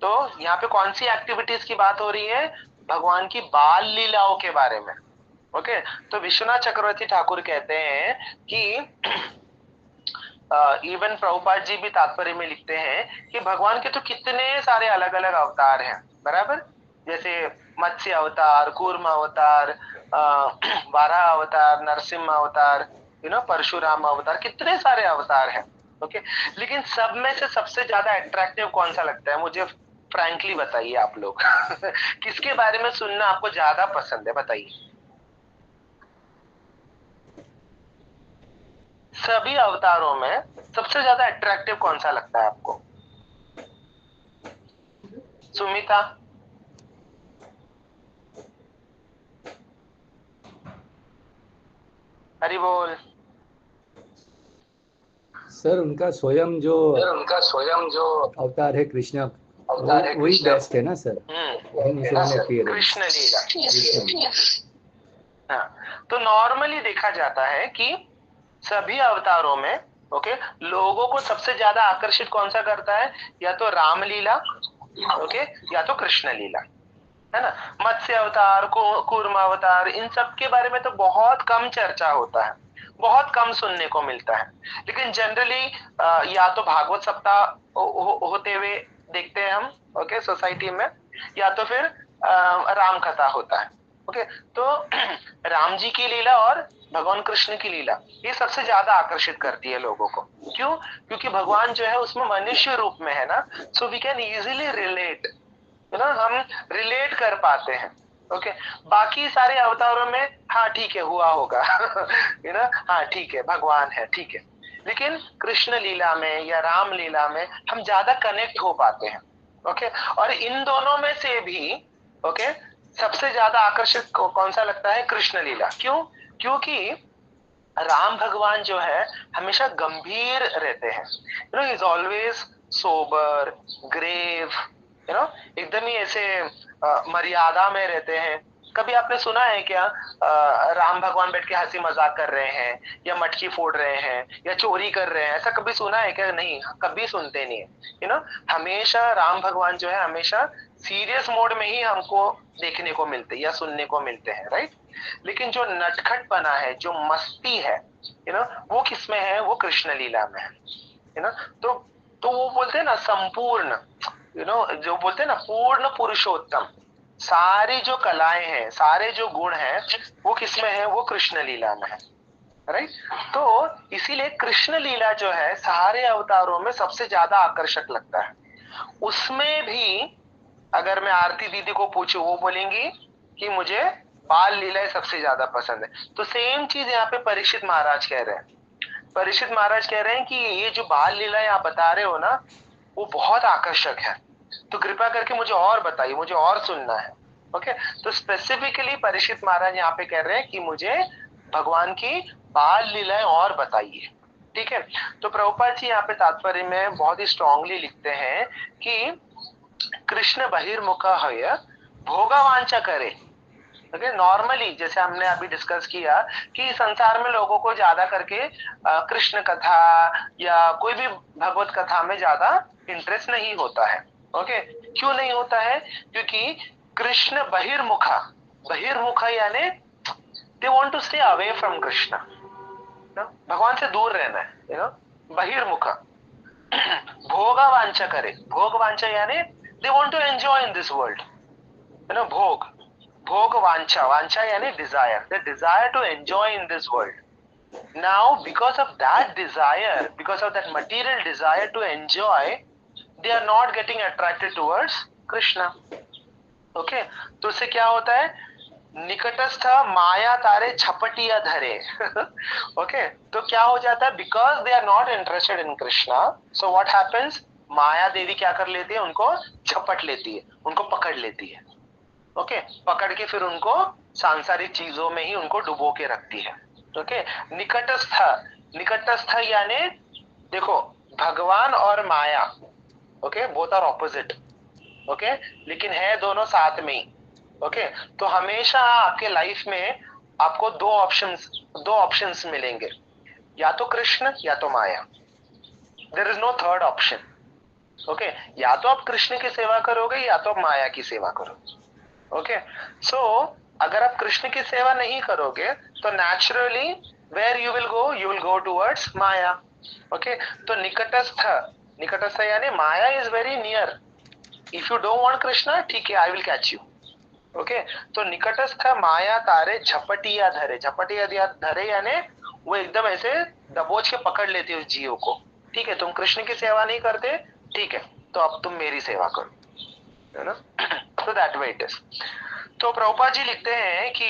तो यहाँ पे कौन सी एक्टिविटीज की बात हो रही है? भगवान की बाल लीलाओं के बारे में। ओके, तो विश्वनाथ चक्रवर्ती ठाकुर कहते हैं कि इवन प्रभुपाद जी भी तात्पर्य में लिखते हैं कि भगवान के तो कितने सारे अलग अलग अवतार हैं, बराबर। जैसे मत्स्य अवतार, कूर्म अवतार, वाराह अवतार, नरसिंह अवतार, परशुराम अवतार, कितने सारे अवतार हैं। ओके, लेकिन सब में से सबसे ज्यादा अट्रैक्टिव कौन सा लगता है मुझे? फ्रैंकली बताइए आप लोग। किसके बारे में सुनना आपको ज्यादा पसंद है, बताइए। सभी अवतारों में सबसे ज्यादा अट्रैक्टिव कौन सा लगता है आपको? सुमिता? हरि बोल। सर उनका स्वयं जो अवतार है कृष्ण, वही बेस्ट है ना सर? वही मुझे appearance। कृष्ण लीला। हाँ, तो नॉर्मली देखा जाता है कि सभी अवतारों में ओके लोगों को सबसे ज्यादा आकर्षित कौन सा करता है? या तो रामलीला, ओके, या तो कृष्ण लीला, है ना। मत्स्य अवतार, कूर्म अवतार, इन सब के बारे में तो बहुत कम चर्चा होता है, बहुत कम सुनने को मिलता है। लेकिन जनरली या तो भागवत सप्ताह होते हुए देखते हैं हम, ओके, सोसाइटी में, या तो फिर राम कथा होता है। ओके, तो राम जी की लीला और भगवान कृष्ण की लीला ये सबसे ज्यादा आकर्षित करती है लोगों को। क्यों? क्योंकि भगवान जो है उसमें मनुष्य रूप में है ना, so we can easily relate, हम रिलेट कर पाते हैं। ओके, बाकी सारे अवतारों में हाँ ठीक है हुआ होगा, हाँ ठीक है भगवान है, ठीक है। लेकिन कृष्ण लीला में या राम लीला में हम ज्यादा कनेक्ट हो पाते हैं। ओके, और इन दोनों में से भी ओके सबसे ज्यादा आकर्षित कौन सा लगता है? कृष्ण लीला। क्यों? क्योंकि राम भगवान जो है हमेशा गंभीर रहते हैं, इज ऑलवेज सोबर, ग्रेव, एकदम ही ऐसे मर्यादा में रहते हैं। कभी आपने सुना है क्या राम भगवान बैठ के हंसी मजाक कर रहे हैं, या मटकी फोड़ रहे हैं, या चोरी कर रहे हैं? ऐसा कभी सुना है क्या? नहीं, कभी सुनते नहीं है। हमेशा राम भगवान जो है हमेशा सीरियस मोड में ही हमको देखने को मिलते या सुनने को मिलते हैं, राइट। लेकिन जो नटखटपना है, जो मस्ती है, वो किसमें है? वो कृष्ण लीला में है, तो तो वो बोलते हैं ना संपूर्ण, जो बोलते हैं ना पूर्ण पुरुषोत्तम, सारी जो कलाएं हैं, सारे जो गुण हैं, वो किसमें है? वो कृष्ण लीला में है, राइट। तो इसीलिए कृष्ण लीला जो है सारे अवतारों में सबसे ज्यादा आकर्षक लगता है। उसमें भी अगर मैं आरती दीदी को पूछूं, वो बोलेंगी कि मुझे बाल लीलाएं सबसे ज्यादा पसंद है। तो सेम चीज यहाँ पे परीक्षित महाराज कह रहे हैं। परीक्षित महाराज कह रहे हैं कि ये जो बाल लीलाएं आप बता रहे हो ना, वो बहुत आकर्षक है, तो कृपा करके मुझे और बताइए, मुझे और सुनना है। ओके, तो स्पेसिफिकली परीक्षित महाराज यहाँ पे कह रहे हैं कि मुझे भगवान की बाल लीलाएं और बताइए। ठीक है, तो प्रभुपाद जी यहाँ पे तात्पर्य में बहुत ही स्ट्रांगली लिखते हैं कि कृष्ण बहिर्मुख है, भोगवांछा करे। ओके, नॉर्मली जैसे हमने अभी डिस्कस किया कि संसार में लोगों को ज्यादा करके कृष्ण कथा या कोई भी भगवत कथा में ज्यादा इंटरेस्ट नहीं होता है। ओके, क्यों नहीं होता है? क्योंकि कृष्ण बहिर्मुखा, बहिर्मुखा यानी they want to stay away from Krishna, भगवान से दूर रहना है, बहिर्मुखा। भोगवांछा करे, भोगवांछा यानी they want to enjoy in this world, भोग, भोग वांछा, वांछा यानी desire, the desire to enjoy in this world. Now because of that desire, because of that material desire to enjoy, they are not getting attracted towards Krishna. Okay, तो इससे क्या होता है? निकटस्थ माया तारे छपटिया धरे। ओके, तो क्या हो जाता है? Because they are not interested in Krishna, so what happens? Maya Devi क्या कर लेती है? उनको झपट लेती है, उनको पकड़ लेती है। ओके, पकड़ के फिर उनको सांसारिक चीजों में ही उनको डुबो के रखती है। ओके, निकटस्थ, निकटस्थ यानी देखो भगवान और Maya, okay, both are opposite, okay, लेकिन है दोनों साथ में ही। ओके, तो हमेशा आपके लाइफ में आपको दो ऑप्शंस मिलेंगे, या तो कृष्ण या तो Maya. There is no third option. Okay, या तो आप कृष्ण की सेवा करोगे या तो आप माया की सेवा करोगे। ओके, सो अगर आप कृष्ण की सेवा नहीं करोगे तो naturally where you will go towards Maya. Okay, तो निकटस्थ यानी Maya is very near. If you don't want Krishna, ठीक है, I will catch you. Okay, तो निकटस्थ माया तारे झपटिया धरे. झपटिया धरे यानी वो एकदम ऐसे दबोच के पकड़ लेती है उस जीव को. ठीक है, तुम कृष्ण की सेवा नहीं करते, ठीक है, तो अब तुम मेरी सेवा करो, है ना. तो दैट वे इट इज. तो प्रभुपाद जी लिखते हैं कि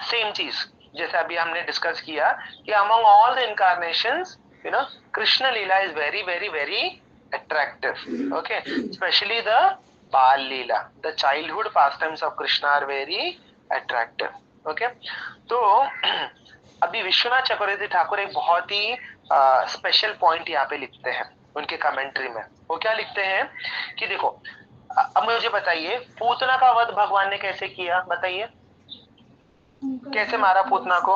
सेम चीज जैसे अभी हमने डिस्कस किया कि among all the incarnations, you know, Krishna Leela is very very very attractive. Okay, especially the Bal Leela, the childhood pastimes of Krishna are very attractive. Okay, तो अभी विश्वनाथ चक्रवर्ती ठाकुर एक बहुत ही स्पेशल पॉइंट यहाँ पे लिखते हैं उनके कमेंट्री में. वो क्या लिखते हैं कि देखो, अब मुझे बताइए पूतना का वध भगवान ने कैसे किया, बताइए कैसे मारा पूतना को?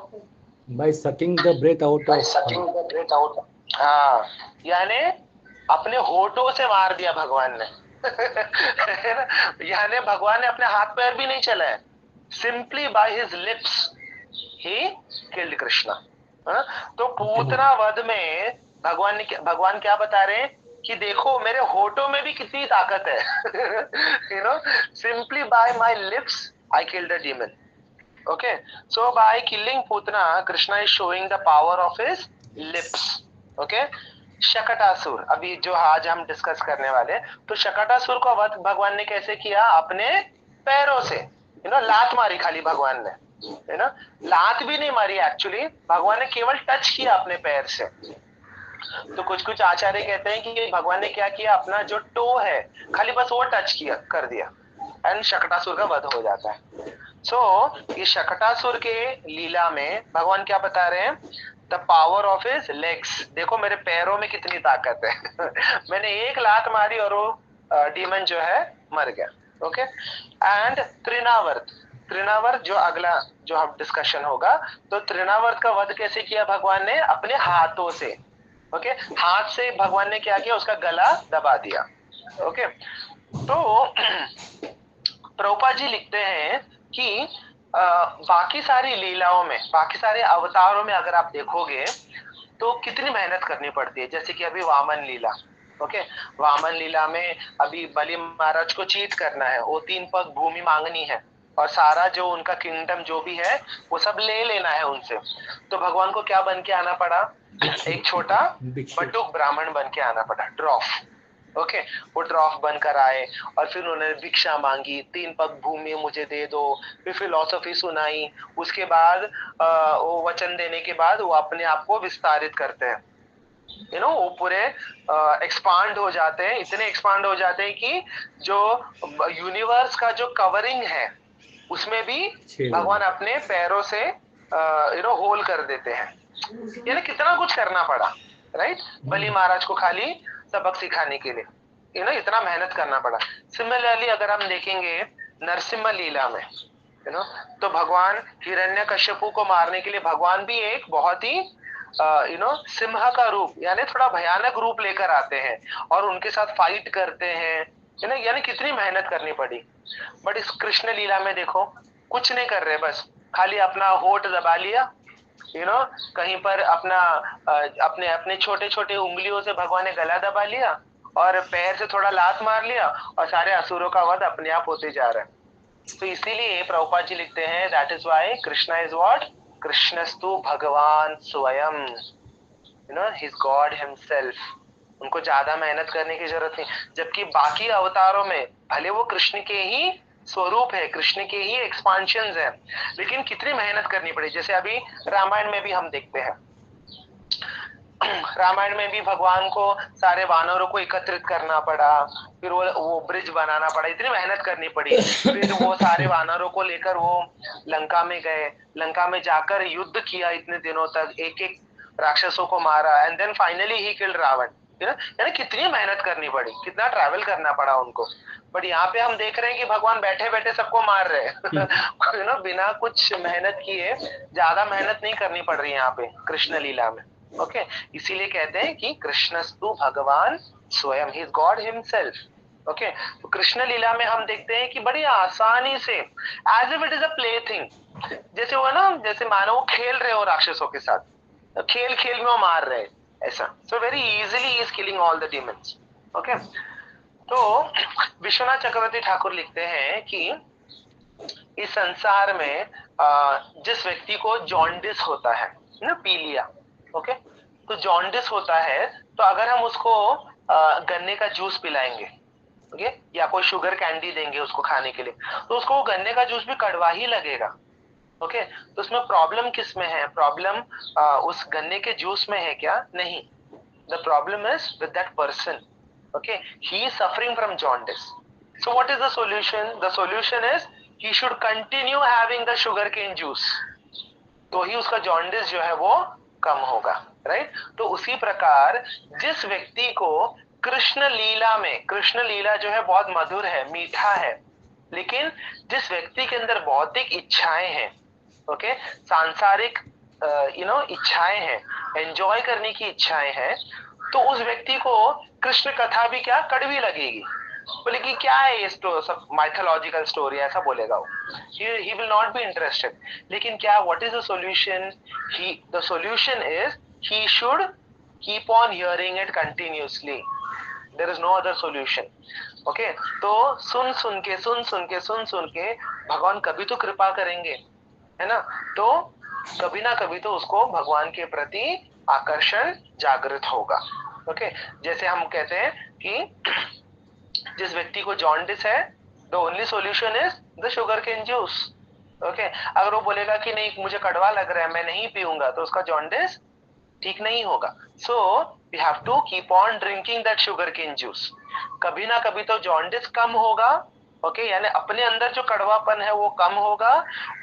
by sucking the breath out of हाँ, यानी अपने होठों से मार दिया भगवान ने. है ना, यानी भगवान ने अपने हाथ पैर भी नहीं चलाए, simply by his lips he killed Krishna. तो पूतना वध में भगवान क्या बता रहे हैं कि देखो मेरे होठों में भी कितनी ताकत है. You know, simply by my lips I killed the demon. Okay, so by killing Putana, Krishna is showing the power of his lips. Okay, Shakatasura अभी जो आज हम डिस्कस करने वाले, तो शकटासुर को वध भगवान ने कैसे किया? अपने पैरों से. यू नो, लात मारी खाली भगवान ने, यू नो, लात भी नहीं मारी एक्चुअली, भगवान ने केवल टच किया अपने पैर से. तो कुछ आचार्य कहते हैं कि भगवान ने क्या किया, अपना जो टो है खाली बस वो टच किया कर दिया एंड शकटासुर का वध हो जाता है. सो ये शकटासुर के लीला में भगवान क्या बता रहे हैं? The power of his legs. देखो मेरे पैरों में कितनी ताकत है. मैंने एक लात मारी और वो डीमन जो है मर गया. ओके, एंड त्रिनावर्त जो अगला जो हम डिस्कशन होगा, तो त्रिनावर्त का वध कैसे किया भगवान ने? अपने हाथों से. ओके, हाथ से भगवान ने क्या किया? उसका गला दबा दिया. ओके, तो प्रभुपाद जी लिखते हैं कि बाकी सारी लीलाओं में, बाकी सारे अवतारों में अगर आप देखोगे तो कितनी मेहनत करनी पड़ती है. जैसे कि अभी वामन लीला. ओके, वामन लीला में अभी बलि महाराज को चीट करना है, वो 3 पग भूमि मांगनी है और सारा जो उनका किंगडम जो भी है वो सब ले लेना है उनसे. तो भगवान को क्या बन के आना पड़ा? एक छोटा बटुक ब्राह्मण बन के आना पड़ा, ड्रॉफ. ओके, वो ड्रॉफ बनकर आए और फिर उन्होंने भिक्षा मांगी, 3 पग भूमि मुझे दे दो, फिर फिलॉसफी सुनाई. उसके बाद वो वचन देने के बाद वो अपने आप को विस्तारित करते हैं. यू नो, वो पूरे एक्सपांड हो जाते हैं, इतने एक्सपांड हो जाते हैं कि जो यूनिवर्स का जो कवरिंग है उसमें भी भगवान अपने पैरों से यू नो होल कर देते हैं. यानी कितना कुछ करना पड़ा, राइट? बलि महाराज को खाली सबक सिखाने के लिए, यू नो, इतना मेहनत करना पड़ा. सिमिलरली अगर हम देखेंगे नरसिम्हा लीला में, यू नो, तो भगवान हिरण्यकश्यपु को मारने के लिए भगवान भी एक बहुत ही यू नो सिंह का रूप यानी थोड़ा भयानक रूप लेकर आते हैं और उनके साथ फाइट करते हैं. यू नो, यानी कितनी मेहनत करनी पड़ी. बट इस कृष्ण लीला में देखो कुछ नहीं कर रहे, बस खाली अपना होठ दबा लिया, यू नो, कहीं पर अपना अपने अपने छोटे छोटे उंगलियों से भगवान ने गला दबा लिया और पैर से थोड़ा लात मार लिया और सारे असुरों का वध अपने आप होते जा रहा है. तो इसीलिए प्रभुपाद जी लिखते हैं that is why Krishna is what? कृष्णस्तु भगवान स्वयं, you know, he is God himself. उनको ज्यादा मेहनत करने की जरूरत नहीं. जबकि बाकी अवतारों में भले वो कृष्ण के ही स्वरूप है, कृष्ण के ही एक्सपांशंस है, लेकिन कितनी मेहनत करनी पड़ी. जैसे अभी रामायण में भी हम देखते हैं, रामायण में भी भगवान को सारे वानरों को एकत्रित करना पड़ा, फिर वो ब्रिज बनाना पड़ा, इतनी मेहनत करनी पड़ी. फिर वो सारे वानरों को लेकर वो लंका में गए, लंका में जाकर युद्ध किया इतने दिनों तक, एक एक राक्षसों को मारा and then finally he killed Ravan. यानी कितनी मेहनत करनी पड़ी, कितना ट्रैवल करना पड़ा उनको. बट यहाँ पे हम देख रहे हैं कि भगवान बैठे बैठे सबको मार रहे हैं. यू नो, बिना कुछ मेहनत किए, ज्यादा मेहनत नहीं करनी पड़ रही है यहाँ पे कृष्ण लीला में. ओके, इसीलिए कहते हैं कि कृष्णस्तु भगवान स्वयं, ही इज गॉड हिमसेल्फ. ओके, तो कृष्ण लीला में हम देखते हैं कि बड़ी आसानी से as if it is a play thing, जैसे वो ना, जैसे मानो वो खेल रहे हो राक्षसों के साथ, तो खेल खेल में वो मार रहे हैं ऐसा। So very easily is killing all the demons. Okay, तो विश्वनाथ चक्रवर्ती ठाकुर लिखते हैं कि इस संसार में जिस व्यक्ति को जॉन्डिस होता है ना, पीलिया, ओके, तो जॉन्डिस होता है, तो अगर हम उसको गन्ने का जूस पिलाएंगे, ओके, या कोई शुगर कैंडी देंगे उसको खाने के लिए, तो उसको वो गन्ने का जूस भी कड़वा ही लगेगा। ओके, तो उसमें प्रॉब्लम किस में है? प्रॉब्लम उस गन्ने के जूस में है क्या? नहीं, the problem is with that person. Okay, he is suffering from jaundice. So what is the solution? The solution is he should continue having the sugar cane juice, तो ही उसका जॉन्डिस जो है वो कम होगा, राइट? तो उसी प्रकार जिस व्यक्ति को कृष्ण लीला में, कृष्ण लीला जो है बहुत मधुर है, मीठा है, लेकिन जिस व्यक्ति के अंदर भौतिक इच्छाएं हैं, ओके, सांसारिक इच्छाएं हैं, एंजॉय करने की इच्छाएं हैं, तो उस व्यक्ति को कृष्ण कथा भी क्या कड़वी लगेगी। बोले कि क्या है ये सब माइथोलॉजिकल स्टोरी, ऐसा बोलेगा वो, he will not be interested। लेकिन क्या, what is the solution? The solution is he should keep on hearing it continuously, there is no other solution। Okay, तो सुन सुन के भगवान कभी तो कृपा करेंगे, है ना? तो कभी ना कभी तो उसको भगवान के प्रति आकर्षण जागृत होगा। ओके, जैसे हम कहते हैं कि जिस व्यक्ति को जॉन्डिस है, the only solution is the sugar cane juice. Okay, अगर वो बोलेगा कि नहीं मुझे कड़वा लग रहा है, मैं नहीं पीऊंगा, तो उसका जॉन्डिस ठीक नहीं होगा। So we have to keep on drinking that sugar cane juice. कभी ना कभी तो जॉन्डिस कम होगा, ओके, यानी अपने अंदर जो कड़वापन है वो कम होगा,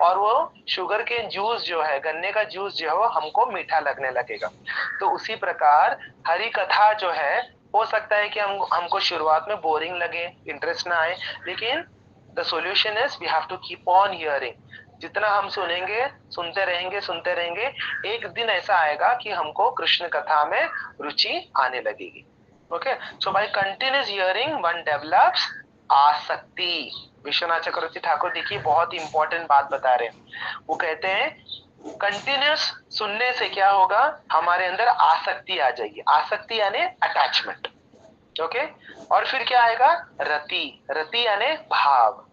और वो शुगर केन जूस जो है, गन्ने का जूस जो है, वो हमको मीठा लगने लगेगा। तो उसी प्रकार हरि कथा जो है, हो सकता है कि हमको शुरुआत में बोरिंग लगे, इंटरेस्ट ना आए, लेकिन the solution is we have to keep on hearing. जितना हम सुनेंगे, सुनते रहेंगे, एक दिन ऐसा आएगा कि हमको कृष्ण कथा में रुचि आने लगेगी। Okay, so by continuous hearing one develops आसक्ति। विश्वनाथ चक्रवर्ती ठाकुर देखिए बहुत इंपॉर्टेंट बात बता रहे हैं। वो कहते हैं कंटिन्यूस सुनने से क्या होगा, हमारे अंदर आसक्ति आ जाएगी। आसक्ति यानी अटैचमेंट, ओके, और फिर क्या आएगा? रति, रति यानी भाव,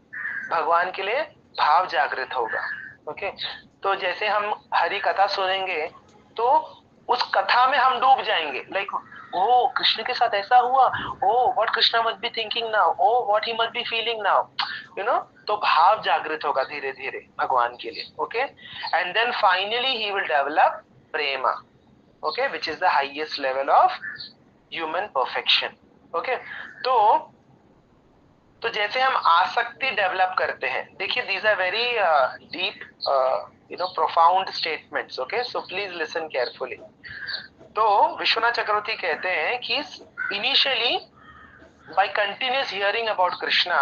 भगवान के लिए भाव जागृत होगा। ओके, तो जैसे हम हरि कथा सुनेंगे तो उस कथा में हम डूब जाएंगे, लाइक ओ कृष्ण के साथ ऐसा हुआ, oh what Krishna must be thinking now, oh what he must be feeling now, तो भाव जागृत होगा धीरे धीरे भगवान के लिए। Okay, and then finally he will develop prema, okay, which is the highest level of human perfection. Okay, तो जैसे हम आसक्ति डेवलप करते हैं, देखिए these are very deep profound statements. Okay, so please listen carefully. तो विश्वनाथ चक्रवर्ती कहते हैं कि initially by continuous hearing about Krishna,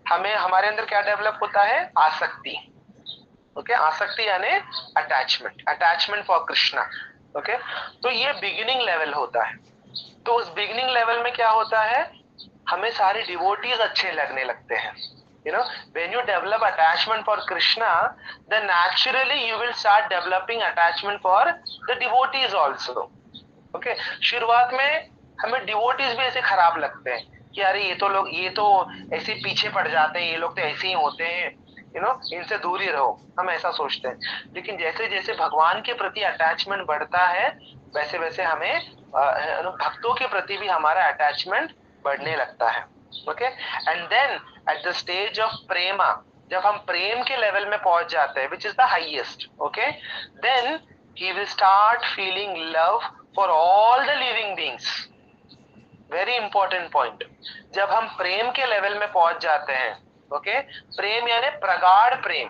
हमें हमारे अंदर क्या डेवलप होता है? आसक्ति। ओके, आसक्ति यानी attachment, attachment for Krishna. Okay, तो ये बिगिनिंग लेवल होता है। तो उस बिगिनिंग लेवल में क्या होता है, हमें सारे डिवोटीज अच्छे लगने लगते हैं। when you develop attachment for Krishna, then naturally you will start developing attachment for the devotees also। okay, शुरुआत में हमें डिवोटीज भी ऐसे खराब लगते हैं कि अरे ये तो ऐसे पीछे पड़ जाते हैं, ये लोग तो ऐसे ही होते हैं, इनसे दूर ही रहो, हम ऐसा सोचते हैं। लेकिन जैसे जैसे भगवान के प्रति अटैचमेंट बढ़ता है, वैसे वैसे हमें भक्तों के प्रति भी हमारा अटैचमेंट बढ़ने लगता है। Okay, and then at the stage of prema, जब हम प्रेम के लेवल में पहुंच जाते हैं, which is the highest, okay, then he will start feeling love for all the living beings. Very important point, जब हम प्रेम के लेवल में पहुंच जाते हैं, ओके, प्रेम यानी प्रगाढ़ प्रेम,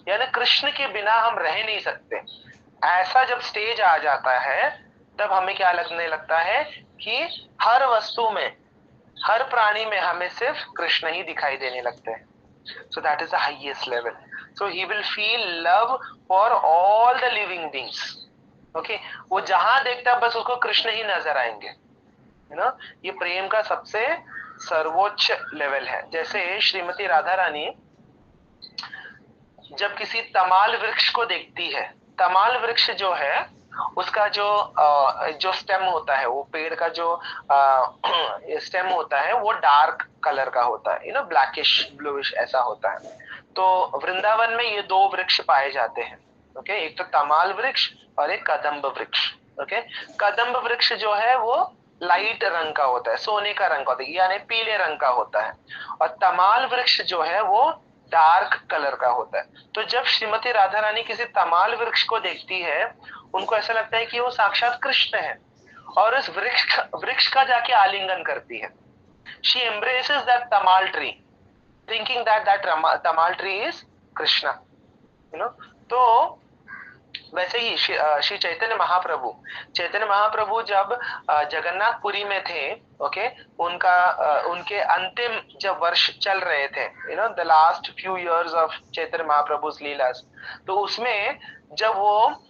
यानी कृष्ण के बिना हम रह नहीं सकते, ऐसा जब स्टेज आ जाता है, तब हमें क्या लगने लगता है कि हर वस्तु में, हर प्राणी में हमें सिर्फ कृष्ण ही दिखाई देने लगते हैं। So that is the highest level. So he will feel love for all the living beings. Okay, वो जहां देखता है बस उसको कृष्ण ही नजर आएंगे। ये प्रेम का सबसे सर्वोच्च लेवल है। जैसे श्रीमती राधा रानी जब किसी तमाल वृक्ष को देखती है, तमाल वृक्ष जो है उसका जो स्टेम होता है, वो पेड़ का जो स्टेम होता है वो डार्क कलर का होता है, ब्लैकिश ब्लूइश ऐसा होता है। तो वृंदावन में ये दो वृक्ष पाए जाते हैं। ओके, एक तो तमाल वृक्ष और एक कदम्ब वृक्ष। ओके, कदम्ब वृक्ष जो है वो लाइट रंग का होता है, सोने का रंग का होता है, यानी पीले रंग का होता है, और तमाल वृक्ष जो है वो डार्क कलर का होता है। तो जब श्रीमती राधा रानी किसी तमाल वृक्ष को देखती है, उनको ऐसा लगता है कि वो साक्षात कृष्ण है, और उस वृक्ष का जाके आलिंगन करती है। She embraces that tamal tree, thinking that tamal tree is Krishna. तो वैसे ही श्री चैतन्य महाप्रभु जब जगन्नाथपुरी में थे, ओके, उनके अंतिम जब वर्ष चल रहे थे, the last few years of Chaitanya Mahaprabhu's lilas, तो उसमें जब वो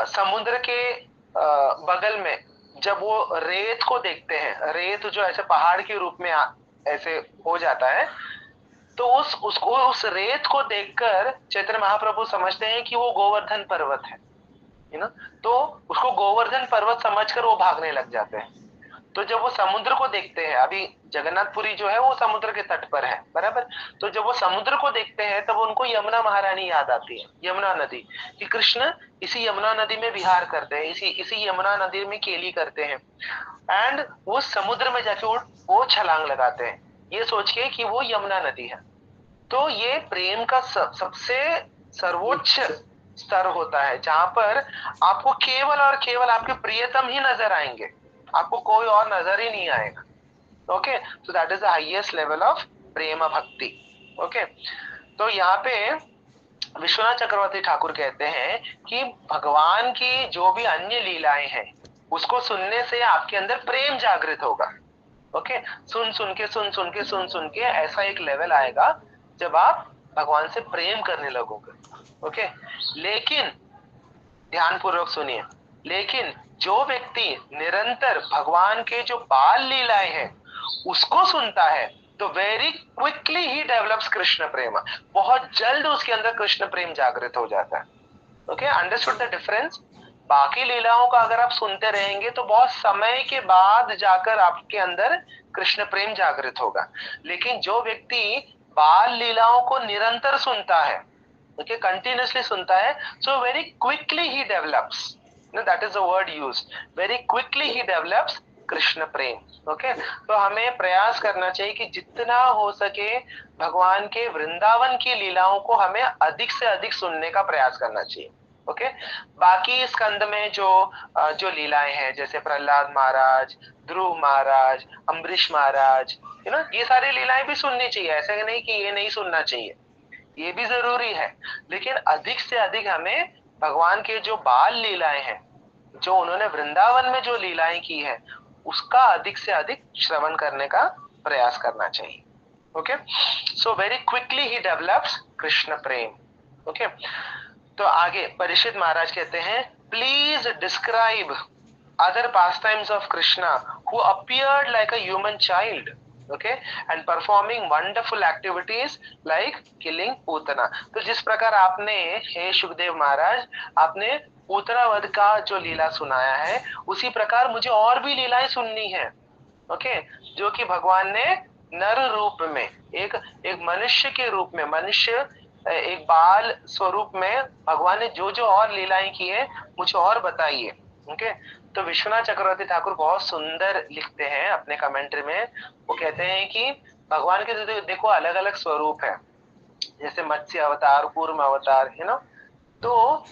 समुद्र के बगल में जब वो रेत को देखते हैं, रेत जो ऐसे पहाड़ के रूप में ऐसे हो जाता है, तो उस रेत को देखकर चैतन्य महाप्रभु समझते हैं कि वो गोवर्धन पर्वत है, तो उसको गोवर्धन पर्वत समझकर वो भागने लग जाते हैं। तो जब वो समुद्र को देखते हैं, अभी जगन्नाथपुरी जो है वो समुद्र के तट पर है, बराबर, तो जब वो समुद्र को देखते हैं तब उनको यमुना महारानी याद आती है, यमुना नदी, कि कृष्ण इसी यमुना नदी में विहार करते हैं, इसी यमुना नदी में केली करते हैं, एंड वो समुद्र में जाके वो छलांग लगाते हैं, ये सोच के कि वो यमुना नदी है। तो ये प्रेम का सबसे सर्वोच्च स्तर होता है, जहां पर आपको केवल और केवल आपके प्रियतम ही नजर आएंगे, आपको कोई और नजर ही नहीं आएगा। Okay, so that is the highest level of prem bhakti. Okay, तो यहाँ पे विश्वनाथ चक्रवर्ती ठाकुर कहते हैं कि भगवान की जो भी अन्य लीलाएं हैं उसको सुनने से आपके अंदर प्रेम जागृत होगा। ओके, सुन के ऐसा एक लेवल आएगा जब आप भगवान से प्रेम करने लगोगे। ओके, लेकिन ध्यान पूर्वक सुनिए, लेकिन जो व्यक्ति निरंतर भगवान के जो बाल लीलाएं हैं उसको सुनता है, तो वेरी क्विकली ही डेवलप्स कृष्ण प्रेम, बहुत जल्द उसके अंदर कृष्ण प्रेम जागृत हो जाता है। Okay, understood the difference? बाकी लीलाओं का अगर आप सुनते रहेंगे तो बहुत समय के बाद जाकर आपके अंदर कृष्ण प्रेम जागृत होगा, लेकिन जो व्यक्ति बाल लीलाओं को निरंतर सुनता है, ओके, कंटिन्यूअसली सुनता है, so very quickly he develops, that is the word used, very quickly he develops Krishna Prem. Okay, तो हमें प्रयास करना चाहिए कि जितना हो सके भगवान के वृंदावन की लीलाओं को हमें अधिक से अधिक सुनने का प्रयास करना चाहिए। ओके, बाकी स्कंद में जो लीलाएं हैं, जैसे प्रहलाद महाराज, ध्रुव महाराज, अम्बरीश महाराज, ये सारी लीलाएं भी सुननी चाहिए, ऐसा नहीं कि ये नहीं सुनना चाहिए, ये भी जरूरी है, लेकिन अधिक से अधिक हमें भगवान के जो बाल लीलाएं हैं, जो उन्होंने वृंदावन में जो लीलाएं की है, उसका अधिक से अधिक श्रवण करने का प्रयास करना चाहिए। ओके, सो वेरी क्विकली ही डेवलप्स कृष्ण प्रेम। ओके, तो आगे परीक्षित महाराज कहते हैं, please describe other pastimes of Krishna who appeared like a human child, okay, and performing wonderful activities like killing Putana. तो जिस प्रकार आपने, हे शुकदेव महाराज, आपने पूतना वध का जो लीला सुनाया है, उसी प्रकार मुझे और भी लीलाएं सुननी है। ओके, जो कि भगवान ने नर रूप में, एक मनुष्य के रूप में, मनुष्य एक बाल स्वरूप में भगवान ने जो जो और लीलाएं की है मुझे और बताइए। ओके, तो विश्वनाथ चक्रवर्ती ठाकुर बहुत सुंदर लिखते हैं अपने कमेंट्री में, वो कहते हैं कि भगवान के देखो अलग अलग स्वरूप है, जैसे मत्स्य अवतार, कूर्म अवतार, तो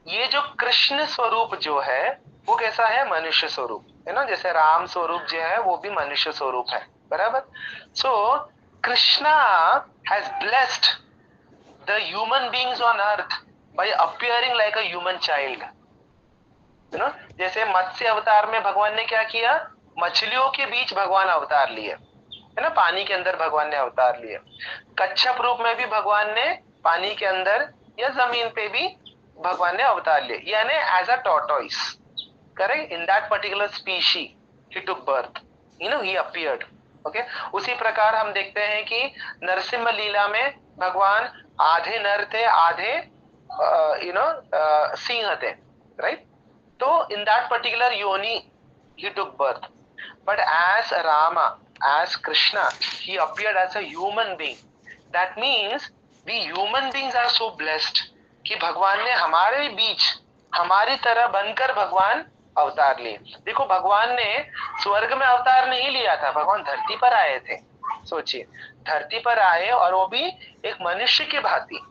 ये जो कृष्ण स्वरूप जो है वो कैसा है? मनुष्य स्वरूप है, जैसे राम स्वरूप जो है वो भी मनुष्य स्वरूप है, बराबर। So Krishna has blessed the human beings on earth by appearing like a human child. जैसे मत्स्य अवतार में भगवान ने क्या किया? मछलियों के बीच भगवान अवतार लिए, है ना, पानी के अंदर भगवान ने अवतार लिए। कच्छप रूप में भी भगवान ने पानी के अंदर या जमीन पे भी भगवान ने अवतार लिए, यानी as a tortoise, correct, in that particular species he took birth, he appeared. Okay, उसी प्रकार हम देखते हैं कि नरसिम्हा लीला में भगवान आधे नर थे, आधे सिंह थे, राइट? तो इन दैट पर्टिकुलर योनि he took birth, but as Rama, as Krishna, he appeared as a human being. That means we human beings are so blessed कि भगवान ने हमारे बीच हमारी तरह बनकर भगवान अवतार लिए। देखो, भगवान ने स्वर्ग में अवतार नहीं लिया था, भगवान धरती पर आए थे। सोचिए, धरती पर आए और वो भी एक मनुष्य की भांति,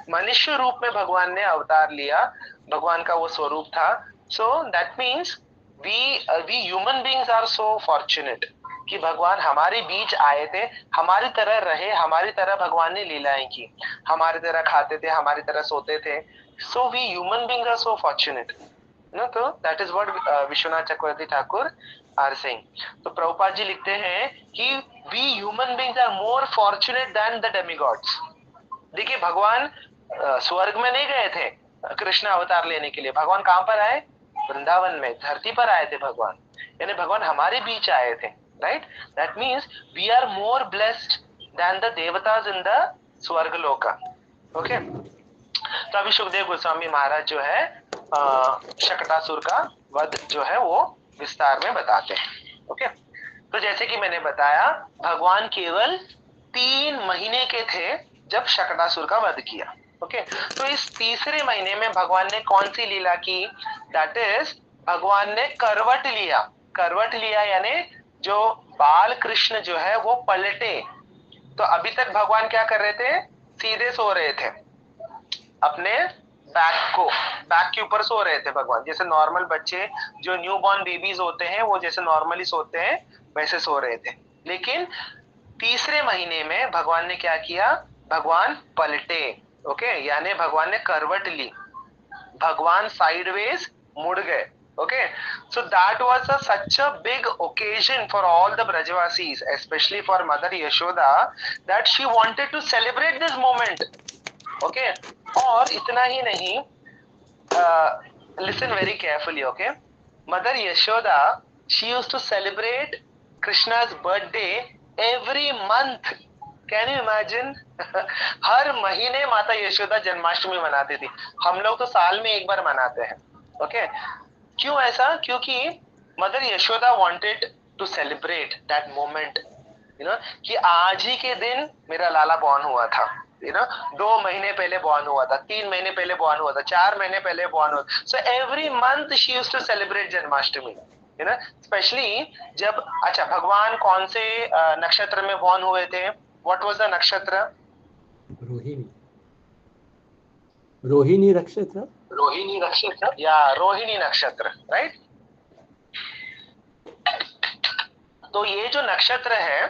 मनुष्य रूप में भगवान ने अवतार लिया, भगवान का वो स्वरूप था। So that means we human beings are so fortunate कि भगवान हमारे बीच आए थे, हमारी तरह रहे, हमारी तरह भगवान ने लीलाएं की, हमारी तरह खाते थे, हमारी तरह सोते थे। So we human beings are so fortunate, no? तो that is what Vishwanath Chakraborty Thakur are saying। तो प्रभुपाद जी लिखते हैं कि we human beings are more fortunate than the demigods। देखिए, भगवान स्वर्ग में नहीं गए थे कृष्ण अवतार लेने के लिए, भगवान कहां पर आए? वृंदावन में, धरती पर आए थे भगवान, यानी भगवान हमारे बीच आए थे, right? That means we are more blessed than the देवताज इन द स्वर्ग लोका। ओके, तो अभी सुखदेव गोस्वामी महाराज जो है शकटासुर का वध जो है वो विस्तार में बताते हैं। ओके, तो जैसे कि मैंने बताया, भगवान केवल 3 महीने के थे जब शकटासुर का वध किया। ओके, तो इस तीसरे महीने में भगवान ने कौन सी लीला की? दैट इज, भगवान ने करवट लिया। करवट लिया यानी जो बाल कृष्ण जो है वो पलटे। तो अभी तक भगवान क्या कर रहे थे? सीधे सो रहे थे, अपने बैक के ऊपर सो रहे थे भगवान, जैसे नॉर्मल बच्चे जो न्यू बॉर्न बेबीज होते हैं वो जैसे नॉर्मली सोते हैं वैसे सो रहे थे। लेकिन तीसरे महीने में भगवान ने क्या किया? भगवान पलटे। ओके, यानी भगवान ने करवट ली, भगवान साइडवेज मुड़ गए। Okay, so that was such a big occasion for all the Brajavasis, especially for Mother Yashoda, that she wanted to celebrate this moment। Okay, और इतना ही नहीं, listen very carefully, okay? Mother Yashoda, she used to celebrate Krishna's birthday every month। Can you imagine? हर महीने माता यशोदा जन्माष्टमी मनाती थी। हम लोग तो साल में एक बार मनाते हैं। ओके, क्यों ऐसा? क्योंकि mother Yashoda wanted to celebrate that moment, कि आज ही के दिन मेरा लाला बॉर्न हुआ था, 2 महीने पहले बॉर्न हुआ था, 3 महीने पहले बॉर्न हुआ था, 4 महीने पहले बॉर्न हुआ। So every month she used to celebrate Janmashtami, specially जब, अच्छा, भगवान कौन से नक्षत्र में बॉर्न हुए थे? व्हाट वाज द नक्षत्र? रोहिणी। रोहिणी नक्षत्र। रोहिणी नक्षत्र या रोहिणी नक्षत्र, राइट? तो ये जो नक्षत्र है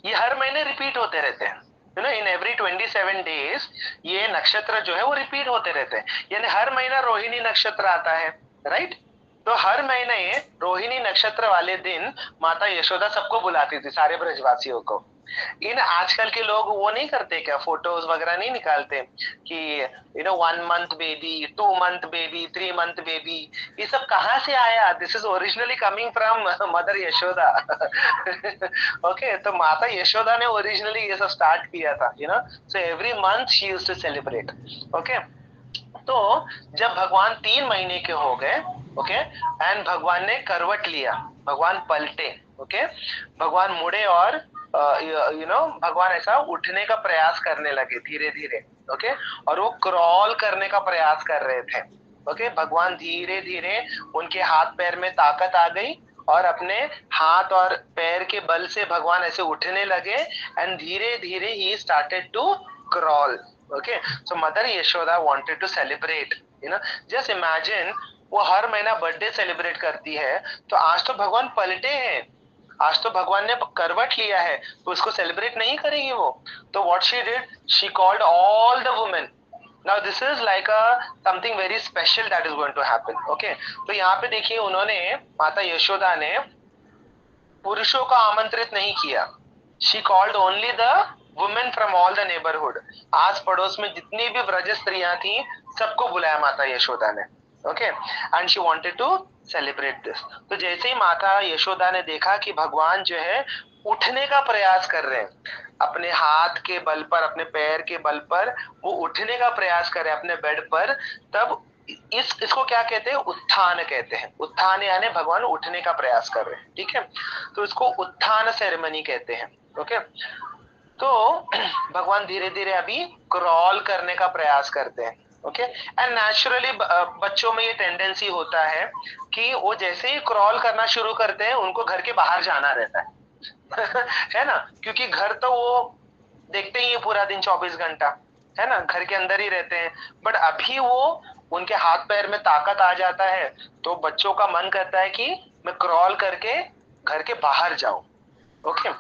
ये हर महीने रिपीट होते रहते हैं, इन एवरी 27 डेज ये नक्षत्र जो है वो रिपीट होते रहते हैं, यानी हर महीना रोहिणी नक्षत्र आता है, राइट? तो हर महीने रोहिणी नक्षत्र वाले दिन माता यशोदा सबको बुलाती थी, सारे ब्रजवासियों को। इन आजकल के लोग वो नहीं करते क्या, फोटोज वगैरह नहीं निकालते कि 1 month baby, 2 month baby, 3 month baby, ये सब कहाँ से आया? This is originally coming from mother Yashoda. Okay, तो माता यशोदा ने ओरिजिनली ये सब स्टार्ट किया था, so every month she used to celebrate. Okay, तो जब भगवान 3 महीने के हो गए, ओके, एंड भगवान ने करवट लिया, भगवान पलटे। ओके, भगवान मुड़े और भगवान ऐसा उठने का प्रयास करने लगे धीरे धीरे। ओके, और वो क्रॉल करने का प्रयास कर रहे थे। ओके, भगवान धीरे धीरे, उनके हाथ पैर में ताकत आ गई और अपने हाथ और पैर के बल से भगवान ऐसे उठने लगे, एंड धीरे धीरे he started to crawl. Okay, so mother Yashoda wanted to celebrate, just imagine, वो हर महीना बर्थडे सेलिब्रेट करती है, तो आज तो भगवान पलटे हैं, आज तो भगवान ने करवट लिया है, तो उसको सेलिब्रेट नहीं करेगी वो। तो what she did, she called all the women. Now this is like something very special that is going to happen. Okay, तो यहाँ पे देखिए, उन्होंने, माता यशोदा ने पुरुषों का आमंत्रित नहीं किया, she called only the women from all the neighbourhood. आस पड़ोस में जितनी भी व्रज स्त्रियां थी सबको बुलाया माता यशोदा ने। Okay, and she wanted to celebrate this. तो जैसे ही माता यशोदा ने देखा कि भगवान जो है उठने का प्रयास कर रहे हैं, अपने हाथ के बल पर, अपने पैर के बल पर वो उठने का प्रयास कर रहे हैं अपने बेड पर, तब इसको क्या कहते हैं? उत्थान कहते हैं। उत्थान यानी भगवान उठने का प्रयास कर रहे हैं, ठीक है, तो इसको उत्थान सेरेमनी कहते हैं। ओके, तो भगवान धीरे धीरे अभी क्रॉल करने का प्रयास करते हैं। ओके, एंड नेचुरली बच्चों में ये टेंडेंसी होता है कि वो जैसे ही क्रॉल करना शुरू करते हैं उनको घर के बाहर जाना रहता है है ना, क्योंकि घर तो वो देखते ही है पूरा दिन 24 घंटा, है ना, घर के अंदर ही रहते हैं। बट अभी वो उनके हाथ पैर में ताकत आ जाता है तो बच्चों का मन करता है कि मैं क्रॉल करके घर के बाहर जाऊं। ओके,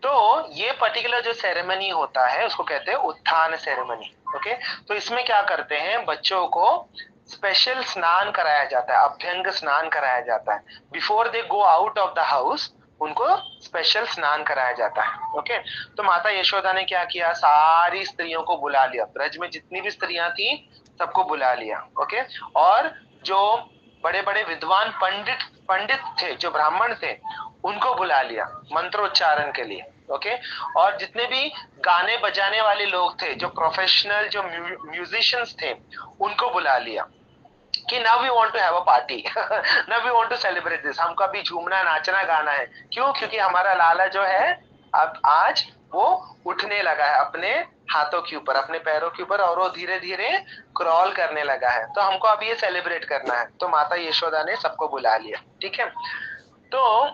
तो ये पर्टिकुलर जो सेरेमनी होता है उसको कहते हैं उत्थान सेरेमनी। ओके, तो इसमें क्या करते हैं, बच्चों को स्पेशल स्नान कराया जाता है, अभ्यंग स्नान कराया जाता है। Before they go out of the house उनको स्पेशल स्नान कराया जाता है। ओके, तो माता यशोदा ने क्या किया, सारी स्त्रियों को बुला लिया, ब्रज में जितनी भी स्त्रियां थी सबको बुला लिया। ओके, और जो बड़े बड़े विद्वान पंडित थे, जो ब्राह्मण थे, उनको बुला लिया मंत्रोच्चारण के लिए। ओके, और जितने भी गाने बजाने वाले लोग थे, जो प्रोफेशनल जो म्यूजिशियंस थे, उनको बुला लिया कि now we want to have a party, now we want to celebrate this, हमको अभी झूमना नाचना गाना है। क्यों? क्योंकि हमारा लाला जो है अब आज वो उठने लगा है अपने हाथों के ऊपर, अपने पैरों के ऊपर, और वो धीरे धीरे क्रॉल करने लगा है, तो हमको अभी ये सेलिब्रेट करना है। तो माता यशोदा ने सबको बुला लिया, ठीक है। तो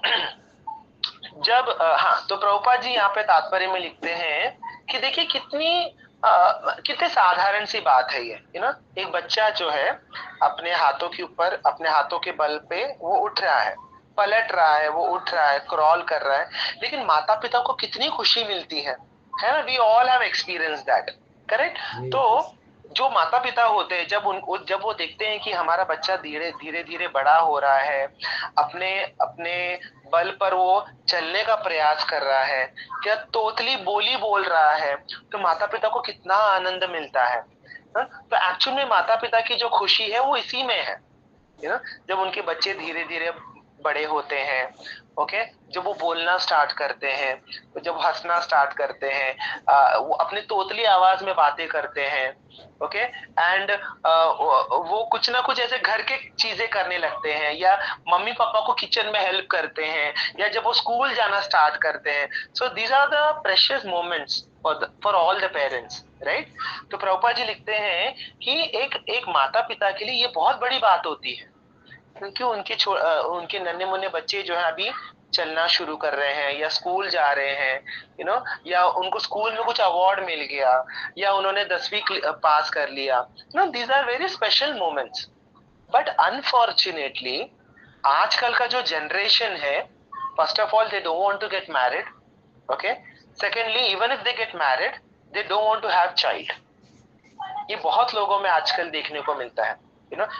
जब हाँ, तो प्रभुपाद जी यहाँ पे तात्पर्य में लिखते हैं कि देखिए कितनी साधारण सी बात है ये, एक बच्चा जो है अपने हाथों के ऊपर, अपने हाथों के बल पे वो उठ रहा है, पलट रहा है, वो उठ रहा है, क्रॉल कर रहा है, लेकिन माता पिता को कितनी खुशी मिलती है ना। We all have experience that, correct. तो जो माता पिता होते हैं, जब वो देखते हैं कि हमारा बच्चा धीरे धीरे बड़ा हो रहा है, अपने अपने बल पर वो चलने का प्रयास कर रहा है, क्या तोतली बोली बोल रहा है, तो माता पिता को कितना आनंद मिलता है। तो एक्चुअल में माता पिता की जो खुशी है वो इसी में है, जब उनके बच्चे धीरे धीरे बड़े होते हैं। ओके, जब वो बोलना स्टार्ट करते हैं, तो जब हंसना स्टार्ट करते हैं, वो अपनी तोतली आवाज में बातें करते हैं। ओके, एंड वो कुछ ना कुछ ऐसे घर के चीजें करने लगते हैं, या मम्मी पापा को किचन में हेल्प करते हैं, या जब वो स्कूल जाना स्टार्ट करते हैं। So these are the precious moments for all the parents, right. तो प्रभुपाद जी लिखते हैं कि एक माता पिता के लिए ये बहुत बड़ी बात होती है, क्योंकि उनके नन्हे मुन्ने बच्चे जो है अभी चलना शुरू कर रहे हैं, या स्कूल जा रहे हैं, या उनको स्कूल में कुछ अवार्ड मिल गया, या उन्होंने 10वीं पास कर लिया। These are very special moments. But unfortunately आजकल का जो जनरेशन है, first of all they don't want to get married. Okay, secondly even if they get married they don't want to have child. ये बहुत लोगों में आजकल देखने को मिलता है।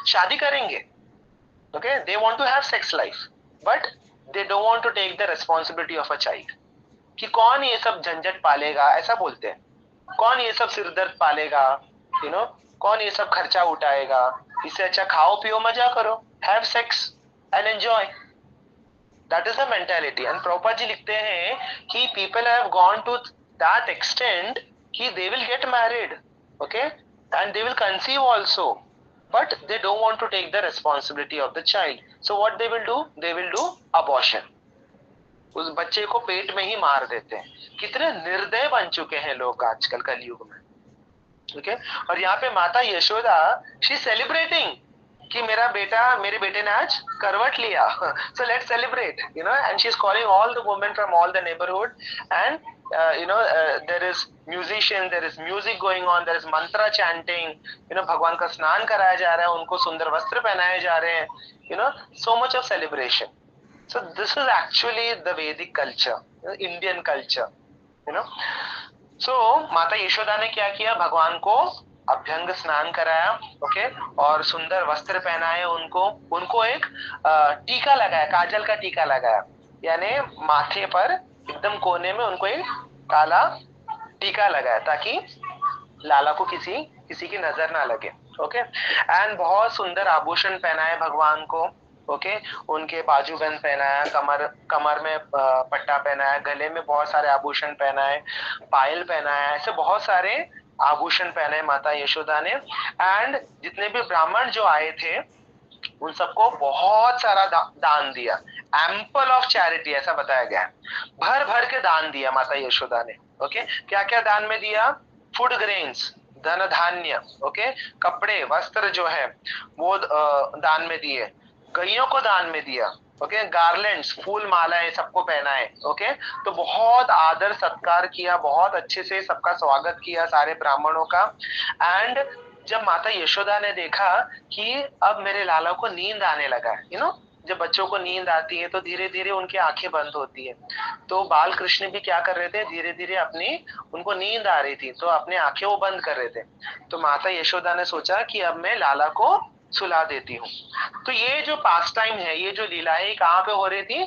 शादी करेंगे, okay, they want to have sex life but they don't want to take the responsibility of a child, कि कौन ये सब झंझट पालेगा, ऐसा बोलते हैं, कौन ये सब सिरदर्द पालेगा, कौन ये सब खर्चा उठाएगा, इससे अच्छा खाओ पियो मजा करो, have sex and enjoy. That is the mentality. And Prabhupada ji लिखते हैं कि people have gone to that extent कि they will get married, okay, and they will conceive also, but they don't want to take the responsibility of the child. So what they will do? They will do abortion. उस बच्चे को पेट में ही मार देते हैं। कितने निर्दय बन चुके हैं लोग आजकल कलयुग में, ठीक है। और यहाँ पे माता यशोदा शी सेलिब्रेटिंग कि मेरे बेटे ने आज करवट लिया, so let's celebrate, and she's calling all the women from all the neighborhood, and there is musician, there is music going on, there is mantra chanting, भगवान का स्नान कराया जा रहा है, उनको सुंदर वस्त्र पहनाए जा रहे हैं, so much of celebration. So this is actually the Vedic culture, Indian culture, So माता यशोदा ने क्या किया, भगवान को अभ्यंग स्नान कराया, ओके, और सुंदर वस्त्र पहनाए, उनको एक टीका लगाया, काजल का टीका लगाया, यानी माथे पर एकदम कोने में उनको एक काला टीका लगाया ताकि लाला को किसी की नजर ना लगे, ओके। एंड बहुत सुंदर आभूषण पहनाए भगवान को, ओके, उनके बाजूबंद पहनाया, कमर कमर में पट्टा पहनाया, गले में बहुत सारे आभूषण पहनाए, पायल पहनाया, ऐसे बहुत सारे आभूषण पहने माता यशोदा ने। एंड जितने भी ब्राह्मण जो आए थे उन सबको बहुत सारा दान दिया। एम्पल ऑफ चैरिटी ऐसा बताया गया है, भर भर के दान दिया माता यशोदा ने। ओके, क्या क्या दान में दिया? फूड ग्रेन्स, धन धान्य, ओके, कपड़े वस्त्र जो है वो दान में दिए, गैयों को दान में दिया, ओके, गार्लैंड्स फूल मालाएं सबको पहनाए। ओके, तो बहुत आदर सत्कार किया, बहुत अच्छे से सबका स्वागत किया सारे ब्राह्मणों का। एंड जब माता यशोदा ने देखा कि अब मेरे लाला को नींद आने लगा है, जब बच्चों को नींद आती है तो धीरे धीरे उनकी आंखें बंद होती है, तो बाल कृष्ण भी क्या कर रहे थे, धीरे धीरे अपनी, उनको नींद आ रही थी तो अपनी आंखें वो बंद कर रहे थे। तो माता यशोदा ने सोचा कि अब मैं लाला को सुला देती हूँ। तो ये जो पास टाइम है, ये जो लीलाएं कहाँ पे हो रही थी?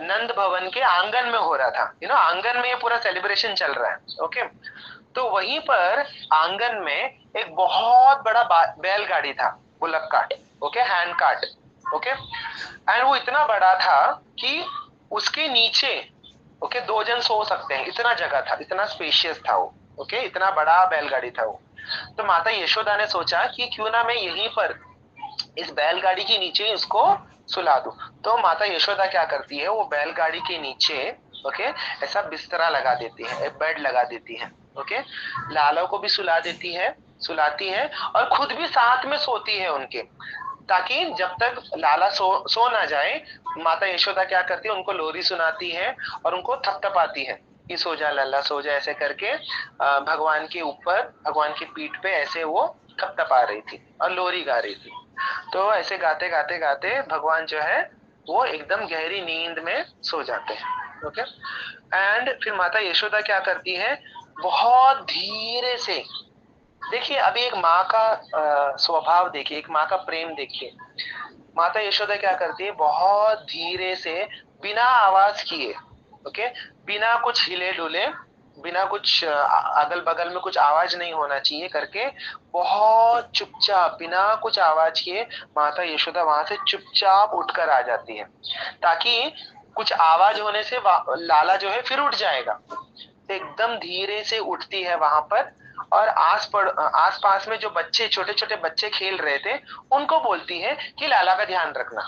नंद भवन के आंगन में हो रहा था। आंगन में ये पूरा सेलिब्रेशन चल रहा है। ओके, तो वहीं पर आंगन में एक बहुत बड़ा बैलगाड़ी था, bullock cart, okay, hand cart, okay, and वो इतना बड़ा था कि उसके नीचे, ओके, 2 जन सो सकते हैं, इतना जगह था, इतना स्पेशियस था वो। ओके, इतना बड़ा बैलगाड़ी था वो। तो माता यशोदा ने सोचा कि क्यों ना मैं यहीं पर इस बैलगाड़ी के नीचे उसको सुला दूं। तो माता यशोदा क्या करती है, वो बैलगाड़ी के नीचे, ओके, ऐसा बिस्तरा लगा देती है, एक बेड लगा देती है। ओके, लाला को भी सुलाती है और खुद भी साथ में सोती है उनके, ताकि जब तक लाला सो ना जाए, माता यशोदा क्या करती है, उनको लोरी सुनाती है और उनको थपथपाती है कि सो जा लल्ला सो जा, ऐसे करके भगवान के ऊपर, भगवान की पीठ पे ऐसे वो थपथपा रही थी और लोरी गा रही थी। तो ऐसे गाते गाते गाते भगवान जो है वो एकदम गहरी नींद में सो जाते हैं। ओके, एंड फिर माता यशोदा क्या करती है, बहुत धीरे से, देखिए अभी एक माँ का स्वभाव देखिए, एक माँ का प्रेम देखिए। माता यशोदा क्या करती है, बहुत धीरे से, बिना आवाज किए, ओके, बिना कुछ हिले डुले, बिना कुछ अगल बगल में कुछ आवाज नहीं होना चाहिए करके, बहुत चुपचाप बिना कुछ आवाज किए माता यशोदा वहां से चुपचाप उठकर आ जाती है, ताकि कुछ आवाज होने से लाला जो है फिर उठ जाएगा। तो एकदम धीरे से उठती है वहां पर, और आस पास में जो बच्चे, छोटे छोटे बच्चे खेल रहे थे, उनको बोलती है कि लाला का ध्यान रखना,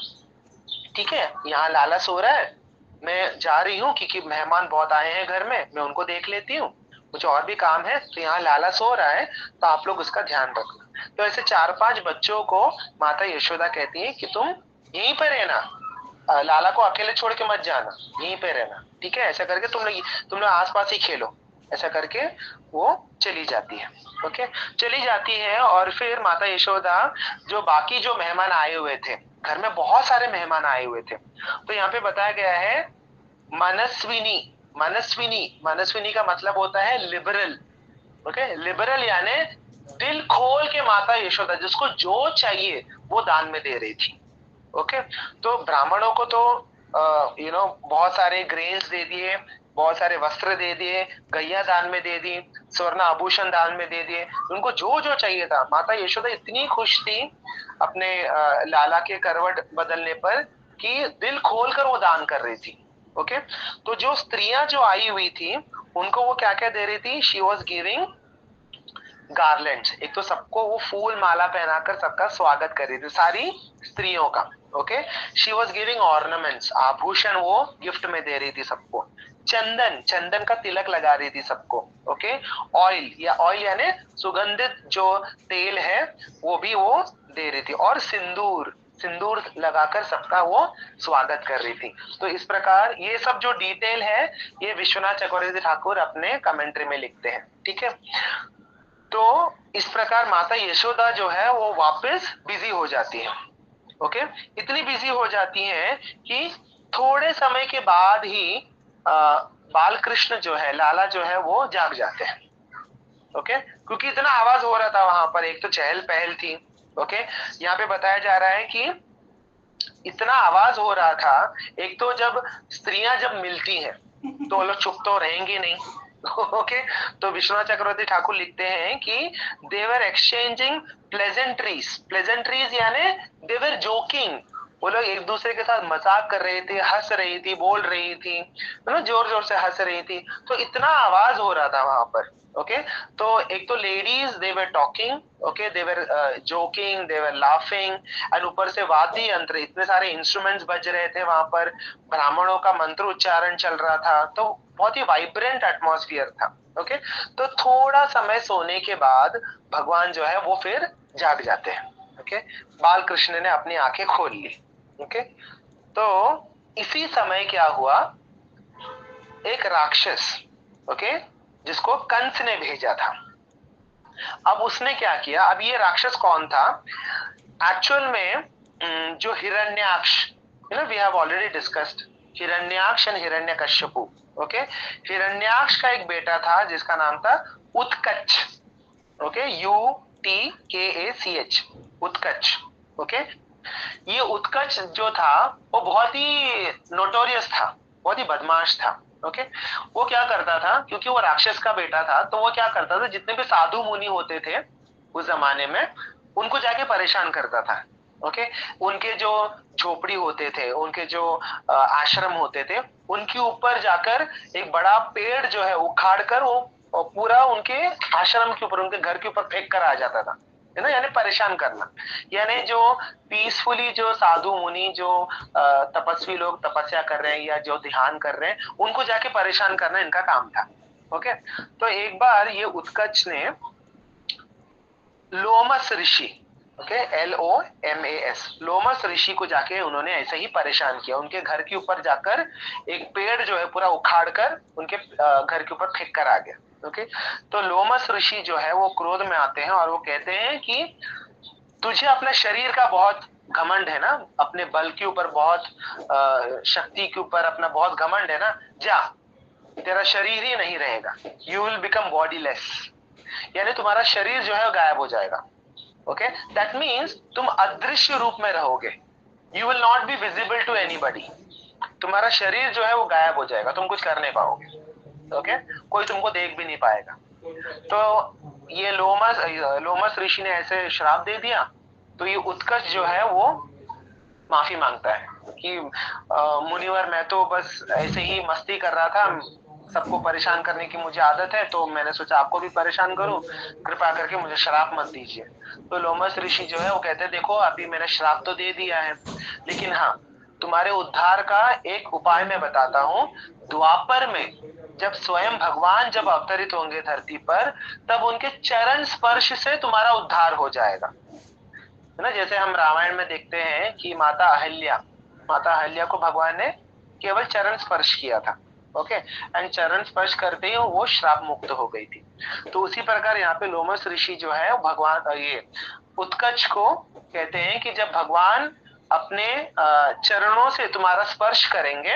ठीक है, यहाँ लाला सो रहा है, मैं जा रही हूँ क्योंकि मेहमान बहुत आए हैं घर में, मैं उनको देख लेती हूँ, मुझे और भी काम है, तो यहाँ लाला सो रहा है तो आप लोग उसका ध्यान रखना। तो ऐसे 4-5 बच्चों को माता यशोदा कहती है कि तुम यहीं पर रहना, लाला को अकेले छोड़ के मत जाना, यहीं पे रहना, ठीक है, ऐसा करके तुम लोग आसपास ही खेलो, ऐसा करके वो चली जाती है। ओके, चली जाती है। और फिर माता यशोदा, जो बाकी जो मेहमान आए हुए थे, घर में बहुत सारे मेहमान आए हुए थे, तो यहाँ पे बताया गया है मनस्विनी। मनस्विनी का मतलब होता है लिबरल। ओके, लिबरल यानी दिल खोल के माता यशोदा जिसको जो चाहिए वो दान में दे रही थी। ओके, तो ब्राह्मणों को तो बहुत सारे ग्रेन्स दे दिए, बहुत सारे वस्त्र दे दिए, गैया दान में दे दी, स्वर्ण आभूषण दान में दे दिए, उनको जो जो चाहिए था। माता यशोदा इतनी खुश थी अपने लाला के करवट बदलने पर कि दिल खोलकर वो दान कर रही थी। ओके, तो जो स्त्रियां जो आई हुई थी उनको वो क्या क्या दे रही थी, शी वॉज गिविंग गार्लैंड्स। एक तो सबको वो फूल माला पहनाकर सबका स्वागत कर रही थी, सारी स्त्रियों का। Okay, she was giving ornaments, आभूषण वो गिफ्ट में दे रही थी सबको। चंदन का तिलक लगा रही थी सबको। ओके, ऑयल यानी सुगंधित जो तेल है वो भी वो दे रही थी, और सिंदूर लगाकर सबका वो स्वागत कर रही थी। तो इस प्रकार ये सब जो डिटेल है ये विश्वनाथ चक्रवर्ती ठाकुर अपने कमेंट्री में लिखते हैं। ठीक है, तो इस प्रकार माता यशोदा जो है वो वापस बिजी हो जाती है। ओके, इतनी बिजी हो जाती है कि थोड़े समय के बाद ही बाल कृष्ण जो है, लाला जो है वो जाग जाते हैं। ओके, क्योंकि इतना आवाज हो रहा था वहां पर, एक तो चहल पहल थी। ओके, यहाँ पे बताया जा रहा है कि इतना आवाज हो रहा था, एक तो जब स्त्रियां जब मिलती हैं तो वो लोग चुप तो रहेंगे नहीं। ओके, तो विश्वनाथ चक्रवर्ती ठाकुर लिखते हैं कि दे वर एक्सचेंजिंग प्लेजेंट्रीज यानी दे वर जोकिंग वो लोग एक दूसरे के साथ मजाक कर रहे थे, हंस रही थी, बोल रही थी, जोर जोर से हंस रही थी, तो इतना आवाज हो रहा था वहां पर। ओके, तो एक तो ladies they were talking, okay, they were joking, they were laughing, and ऊपर से वाद्य यंत्र, इतने सारे इंस्ट्रूमेंट्स बज रहे थे वहां पर, ब्राह्मणों का मंत्र उच्चारण चल रहा था, तो बहुत ही वाइब्रेंट एटमॉस्फियर था। ओके, तो थोड़ा समय सोने के बाद भगवान जो है वो फिर जाग जाते हैं। ओके, बाल कृष्ण ने अपनी आंखें खोल ली। ओके, तो इसी समय क्या हुआ, एक राक्षस, ओके, जिसको कंस ने भेजा था, अब उसने क्या किया, अब ये राक्षस कौन था एक्चुअल में, जो Hiranyaksha, we have already discussed Hiranyaksha and Hiranyakashipu. Okay, Hiranyaksha का एक बेटा था जिसका नाम था Utkach. Okay, UTKACH, Utkach. Okay, ये उत्कच जो था वो बहुत ही नोटोरियस था, बहुत ही बदमाश था। ओके, वो क्या करता था, क्योंकि वो राक्षस का बेटा था, तो वो क्या करता था, जितने भी साधु मुनि होते थे उस जमाने में, उनको जाके परेशान करता था। ओके, उनके जो झोपड़ी होते थे, उनके जो आश्रम होते थे, उनके ऊपर जाकर एक बड़ा पेड़ जो है उखाड़ कर वो पूरा उनके आश्रम के ऊपर, उनके घर के ऊपर फेंक कर आ जाता था, है ना, यानी परेशान करना। यानी जो पीसफुली जो साधु मुनि, जो तपस्वी लोग तपस्या कर रहे हैं या जो ध्यान कर रहे हैं, उनको जाके परेशान करना इनका काम था। ओके, तो एक बार ये उत्कच ने लोमस ऋषि, ओके, LOMAS, लोमस ऋषि को जाके उन्होंने ऐसे ही परेशान किया, उनके घर के ऊपर जाकर एक पेड़ जो है पूरा उखाड़ कर उनके घर के ऊपर फेंक कर आ गया। ओके, तो लोमस ऋषि जो है वो क्रोध में आते हैं और वो कहते हैं कि तुझे अपने शरीर का बहुत घमंड है ना, अपने बल के ऊपर बहुत शक्ति के ऊपर अपना बहुत घमंड है ना, जा, तेरा शरीर ही नहीं रहेगा, यू विल बिकम बॉडीलेस, यानी तुम्हारा शरीर जो है गायब हो जाएगा। ओके, दैट मीन्स तुम अदृश्य रूप में रहोगे, you will not be visible to anybody, तुम्हारा शरीर जो है वो गायब हो जाएगा, तुम कुछ कर नहीं पाओगे। ओके, कोई तुमको देख भी नहीं पाएगा। तो ये लोमस ऋषि ने ऐसे श्राप दे दिया, तो ये उत्कर्ष जो है वो माफी मांगता है कि मुनिवर, मैं तो बस ऐसे ही मस्ती कर रहा था, सबको परेशान करने की मुझे आदत है, तो मैंने सोचा आपको भी परेशान करूं, कृपा करके मुझे श्राप मत दीजिए। तो लोमस ऋषि जो है वो कहते हैं, देखो अभी मैंने श्राप तो दे दिया है, लेकिन हाँ, तुम्हारे उद्धार का एक उपाय मैं बताता हूँ। द्वापर में जब स्वयं भगवान जब अवतरित होंगे धरती पर, तब उनके चरण स्पर्श से तुम्हारा उद्धार हो जाएगा, है ना। जैसे हम रामायण में देखते हैं कि माता अहल्या को भगवान ने केवल चरण स्पर्श किया था। ओके, एंड चरण स्पर्श करते ही वो श्राप मुक्त हो गई थी। तो उसी प्रकार यहाँ पे लोमस ऋषि जो है भगवान, ये उत्कच को कहते हैं कि जब भगवान अपने चरणों से तुम्हारा स्पर्श करेंगे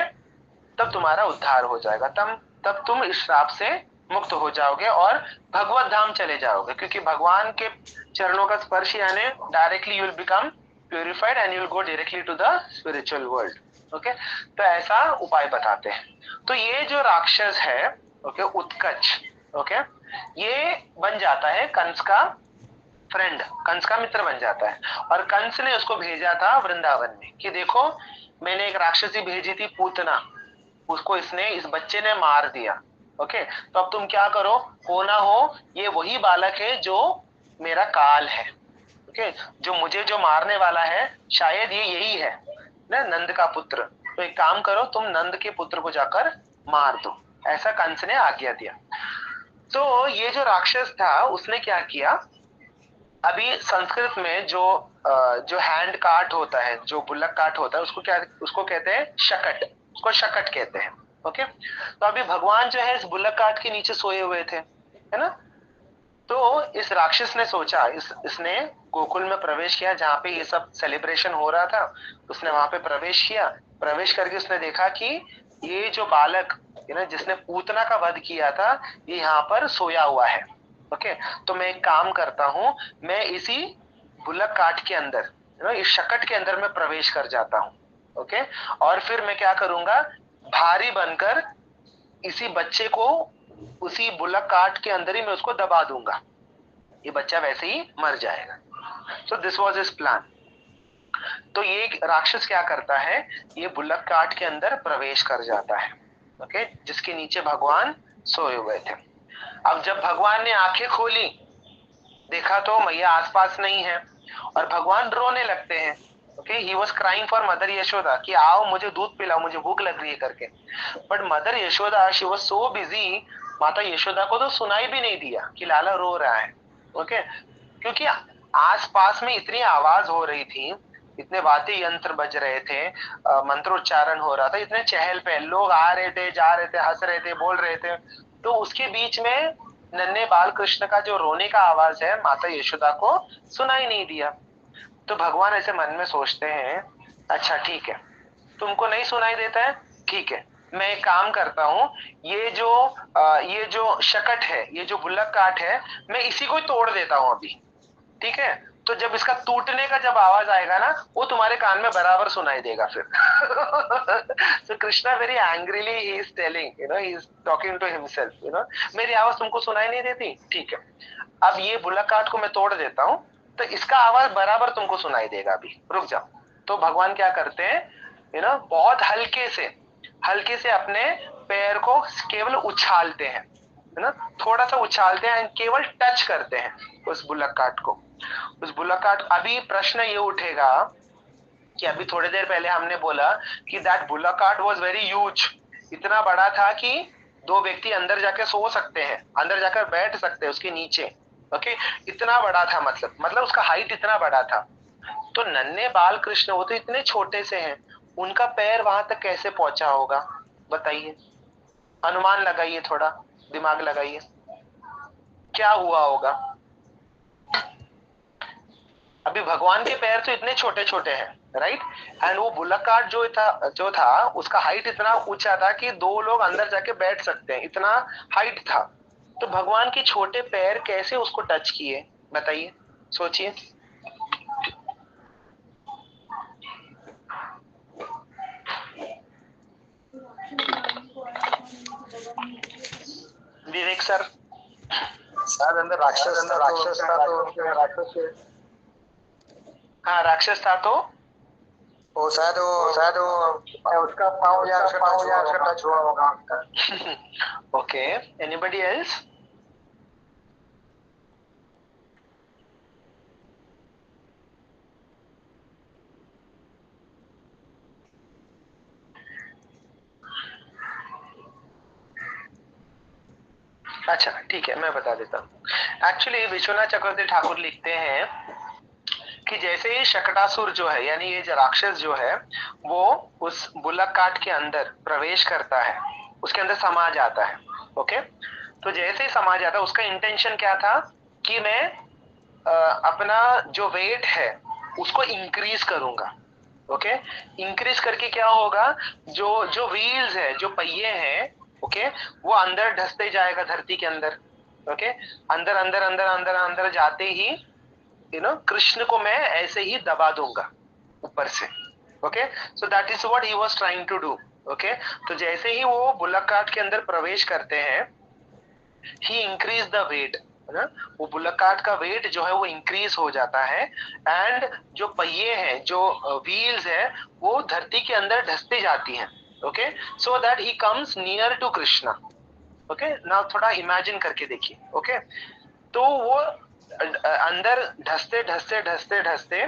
तब तुम्हारा उद्धार हो जाएगा, तब तुम इस श्राप से मुक्त हो जाओगे और भगवत धाम चले जाओगे, क्योंकि भगवान के चरणों का स्पर्श यानी directly you will become purified and you will go directly to the spiritual world. Okay, तो ऐसा उपाय बताते हैं। तो ये जो राक्षस है, ओके, उत्कच, ओके, ये बन जाता है कंस का फ्रेंड, कंस का मित्र बन जाता है, और कंस ने उसको भेजा था वृंदावन में कि देखो मैंने एक राक्षसी भेजी थी पूतना, उसको इस बच्चे ने मार दिया। ओके, तो अब तुम क्या करो, हो ना हो ये वही बालक है जो मेरा काल है। ओके, जो मुझे जो मारने वाला है शायद ये यही है ना, नंद का पुत्र। तो एक काम करो, तुम नंद के पुत्र को जाकर मार दो, ऐसा कंस ने आज्ञा दिया। तो ये जो राक्षस था उसने क्या किया, अभी संस्कृत में जो हैंड काट होता है, जो बुल्लक काट होता है, उसको कहते हैं शकट, उसको शकट कहते हैं। ओके, तो अभी भगवान जो है इस बुल्लक काट के नीचे सोए हुए थे, है ना। तो इस राक्षस ने सोचा, इसने गोकुल में प्रवेश किया जहाँ पे ये सब सेलिब्रेशन हो रहा था, उसने वहां पे प्रवेश किया। प्रवेश करके उसने देखा कि ये जो बालक है ना, जिसने पूतना का वध किया था, ये यहाँ पर सोया हुआ है। ओके, तो मैं एक काम करता हूँ, मैं इसी बुल्लक काट के अंदर, इस शकट के अंदर मैं प्रवेश कर जाता हूँ। ओके, और फिर मैं क्या करूंगा, भारी बनकर इसी बच्चे को उसी बुल्लक काट के अंदर ही मैं उसको दबा दूंगा, ये बच्चा वैसे ही मर जाएगा। So this was his plan. तो ये राक्षस क्या करता है, ये बुलक काट के अंदर प्रवेश कर जाता है, ओके, जिसके नीचे भगवान सोए हुए थे। अब जब भगवान ने आंखें खोली, देखा तो मैया आसपास नहीं है और भगवान रोने लगते हैं। Okay, he was crying for mother Yashoda कि आओ मुझे दूध पिलाओ, मुझे भूख लग रही है करके। But mother Yashoda she was so busy, माता यशोदा को तो सुनाई भी नहीं दिया कि लाला रो रहा है। ओके, क्योंकि आसपास में इतनी आवाज हो रही थी, इतने वाद्य यंत्र बज रहे थे, मंत्रोच्चारण हो रहा था, इतने चहल पहल, लोग आ रहे थे, जा रहे थे, हंस रहे थे, बोल रहे थे, तो उसके बीच में नन्हे बाल कृष्ण का जो रोने का आवाज है माता यशोदा को सुनाई नहीं दिया। तो भगवान ऐसे मन में सोचते हैं, अच्छा ठीक है, तुमको नहीं सुनाई देता है, ठीक है, मैं एक काम करता हूँ, ये जो शकट है, ये जो बुल्लक काट है, मैं इसी को ही तोड़ देता हूँ अभी, ठीक है। तो जब इसका टूटने का जब आवाज आएगा ना, वो तुम्हारे कान में बराबर सुनाई देगा फिर। So Krishna very angrily he is telling, he is talking to himself, मेरी आवाज तुमको सुनाई नहीं देती, ठीक है, अब ये बुल्लक काट को मैं तोड़ देता हूँ, तो इसका आवाज बराबर तुमको सुनाई देगा, अभी रुक जाओ। तो भगवान क्या करते हैं, बहुत हल्के से अपने पैर को केवल उछालते हैं, है ना, थोड़ा सा उछालते हैं, केवल टच करते हैं उस बुल्लक काट को। उस बुल्लक काट, अभी प्रश्न ये उठेगा कि अभी थोड़ी देर पहले हमने बोला कि दैट बुल्लक काट वाज वेरी ह्यूज, इतना बड़ा था कि दो व्यक्ति अंदर जाके सो सकते हैं, अंदर जाकर बैठ सकते हैं उसके नीचे। ओके, इतना बड़ा था, मतलब उसका हाइट इतना बड़ा था। तो नन्हे बाल कृष्ण, वो तो इतने छोटे से हैं, उनका पैर वहां तक कैसे पहुंचा होगा, बताइए, अनुमान लगाइए, थोड़ा दिमाग लगाइए, क्या हुआ होगा। अभी भगवान के पैर तो इतने छोटे छोटे हैं, राइट, एंड वो बुल्लक कार्ट जो था उसका हाइट इतना ऊंचा था कि दो लोग अंदर जाके बैठ सकते हैं, इतना हाइट था। तो भगवान के छोटे पैर कैसे उसको टच किए, बताइए, सोचिए। विवेक सर, शायद अंदर राक्षस था तो राक्षस हाँ राक्षस था, तो वो शायद वो उसका पाँव या उसका टच हुआ होगा। Okay, anybody else? अच्छा ठीक है, मैं बता देता हूँ। एक्चुअली विश्वनाथ चक्रवर्ती ठाकुर लिखते हैं कि जैसे ही शकटासुर जो है, यानी ये जो राक्षस जो है, वो उस बुल्लक काट के अंदर प्रवेश करता है, उसके अंदर समा जाता है। ओके, तो जैसे ही समा जाता है, उसका इंटेंशन क्या था कि मैं अपना जो वेट है उसको इंक्रीज करूंगा। ओके, इंक्रीज करके क्या होगा, जो जो व्हील्स है, जो पहिए हैं, ओके, वो अंदर ढसते जाएगा धरती के अंदर। ओके, अंदर अंदर अंदर अंदर अंदर जाते ही कृष्ण को मैं ऐसे ही दबा दूंगा ऊपर से। Okay, so that is what he was trying to do. Okay, तो जैसे ही वो बुल्लक कार्ट के अंदर प्रवेश करते हैं, ही इंक्रीज द वेट, वो बुल्लक कार्ट का वेट जो है वो इंक्रीज हो जाता है, एंड जो पहिए हैं, जो व्हील्स है, वो धरती के अंदर ढसती जाती हैं। Okay, so that he comes near to Krishna. Okay, now थोड़ा इमेजिन करके देखिए। ओके, तो वो अंदर ढसते ढसते ढसते ढसते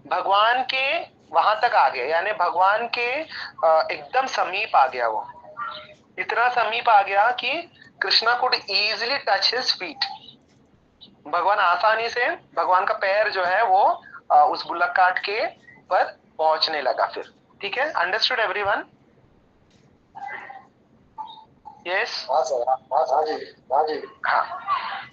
भगवान के वहां तक आ गए, यानी भगवान के एकदम समीप आ गया, वो इतना समीप आ गया कि Krishna could easily touch his feet. भगवान आसानी से, भगवान का पैर जो है वो उस बुल्लक काट के पर पहुंचने लगा फिर। ठीक है, अंडरस्टूड एवरीवन? यस, हाँ।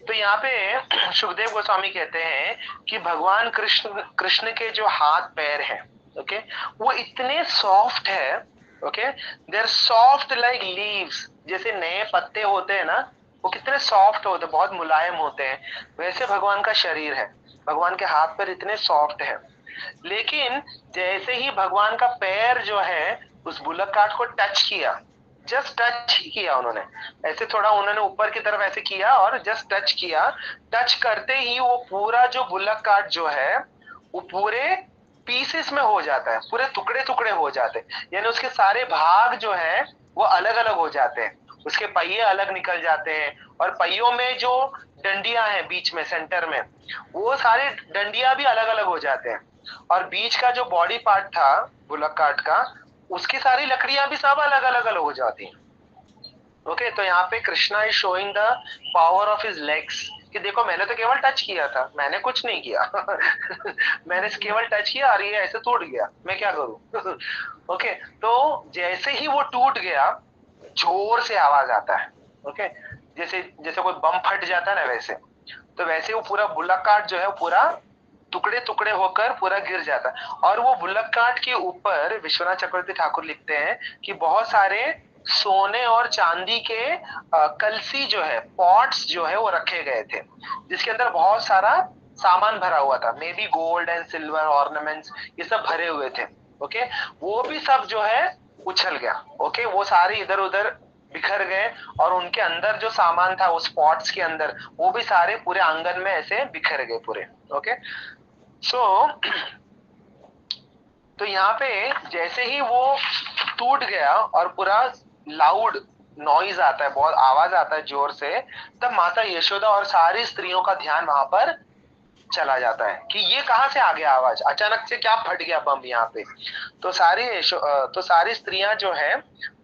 तो यहाँ पे सुखदेव गोस्वामी कहते हैं कि भगवान कृष्ण के जो हाथ पैर हैं, ओके, वो इतने सॉफ्ट है, okay, they are soft like leaves, जैसे नए पत्ते होते हैं ना, वो कितने सॉफ्ट होते हैं, बहुत मुलायम होते हैं, वैसे भगवान का शरीर है, भगवान के हाथ पैर इतने सॉफ्ट है। लेकिन जैसे ही भगवान का पैर जो है उस बुल्लक काट को टच किया, जस्ट टच ही किया उन्होंने, ऐसे थोड़ा उन्होंने ऊपर की तरफ ऐसे किया और जस्ट टच किया, टच करते ही वो पूरा जो बुल्लक काट जो है वो पूरे पीसेस में हो जाता है, पूरे टुकड़े टुकड़े हो जाते हैं, यानी उसके सारे भाग जो है वो अलग अलग हो जाते हैं, उसके पहिए अलग निकल जाते हैं, और पहियों में जो डंडियां हैं बीच में सेंटर में, वो सारे डंडियां भी अलग अलग हो जाते हैं, और बीच का जो बॉडी पार्ट था बुलक कार्ट का, उसकी सारी लकड़ियां भी सब अलग अलग अलग हो जाती हैं। ओके, तो यहाँ पे Krishna is showing the power of his legs, कि देखो मैंने तो केवल टच किया था, मैंने कुछ नहीं किया मैंने केवल टच किया और ये ऐसे टूट गया, मैं क्या करूं ओके, तो जैसे ही वो टूट गया जोर से आवाज आता है। ओके, जैसे जैसे कोई बम फट जाता है ना, वैसे तो वैसे वो पूरा बुलक कार्ट जो है पूरा टुकड़े टुकड़े होकर पूरा गिर जाता है। और वो बुलक कार्ट के ऊपर विश्वनाथ चक्रवर्ती ठाकुर लिखते हैं कि बहुत सारे सोने और चांदी के कलसी जो है, पॉट्स जो है वो रखे गए थे, जिसके अंदर बहुत सारा सामान भरा हुआ था, may be gold and silver ornaments, ये सब भरे हुए थे। ओके, वो भी सब जो है उछल गया। ओके, वो सारे इधर उधर बिखर गए, और उनके अंदर जो सामान था उस पॉट्स के अंदर, वो भी सारे पूरे आंगन में ऐसे बिखर गए पूरे। ओके, सो तो यहाँ पे जैसे ही वो टूट गया और पूरा लाउड नॉइज आता है, बहुत आवाज आता है जोर से, तब माता यशोदा और सारी स्त्रियों का ध्यान वहां पर चला जाता है कि ये कहां से आ गया आवाज, अचानक से क्या फट गया बम यहाँ पे। तो सारी स्त्रियां जो है,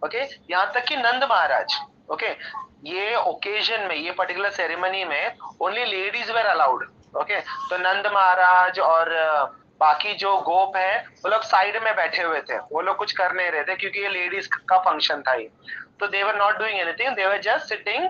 ओके, यहाँ तक कि नंद महाराज, ओके, ये ओकेजन में, ये पर्टिकुलर सेरेमनी में only ladies were allowed. Okay, तो नंद महाराज और बाकी जो गोप है वो लोग साइड में बैठे हुए थे, वो लोग कुछ कर नहीं रहे थे क्योंकि ये लेडीज का फंक्शन था ये, तो they were not doing anything, they were just sitting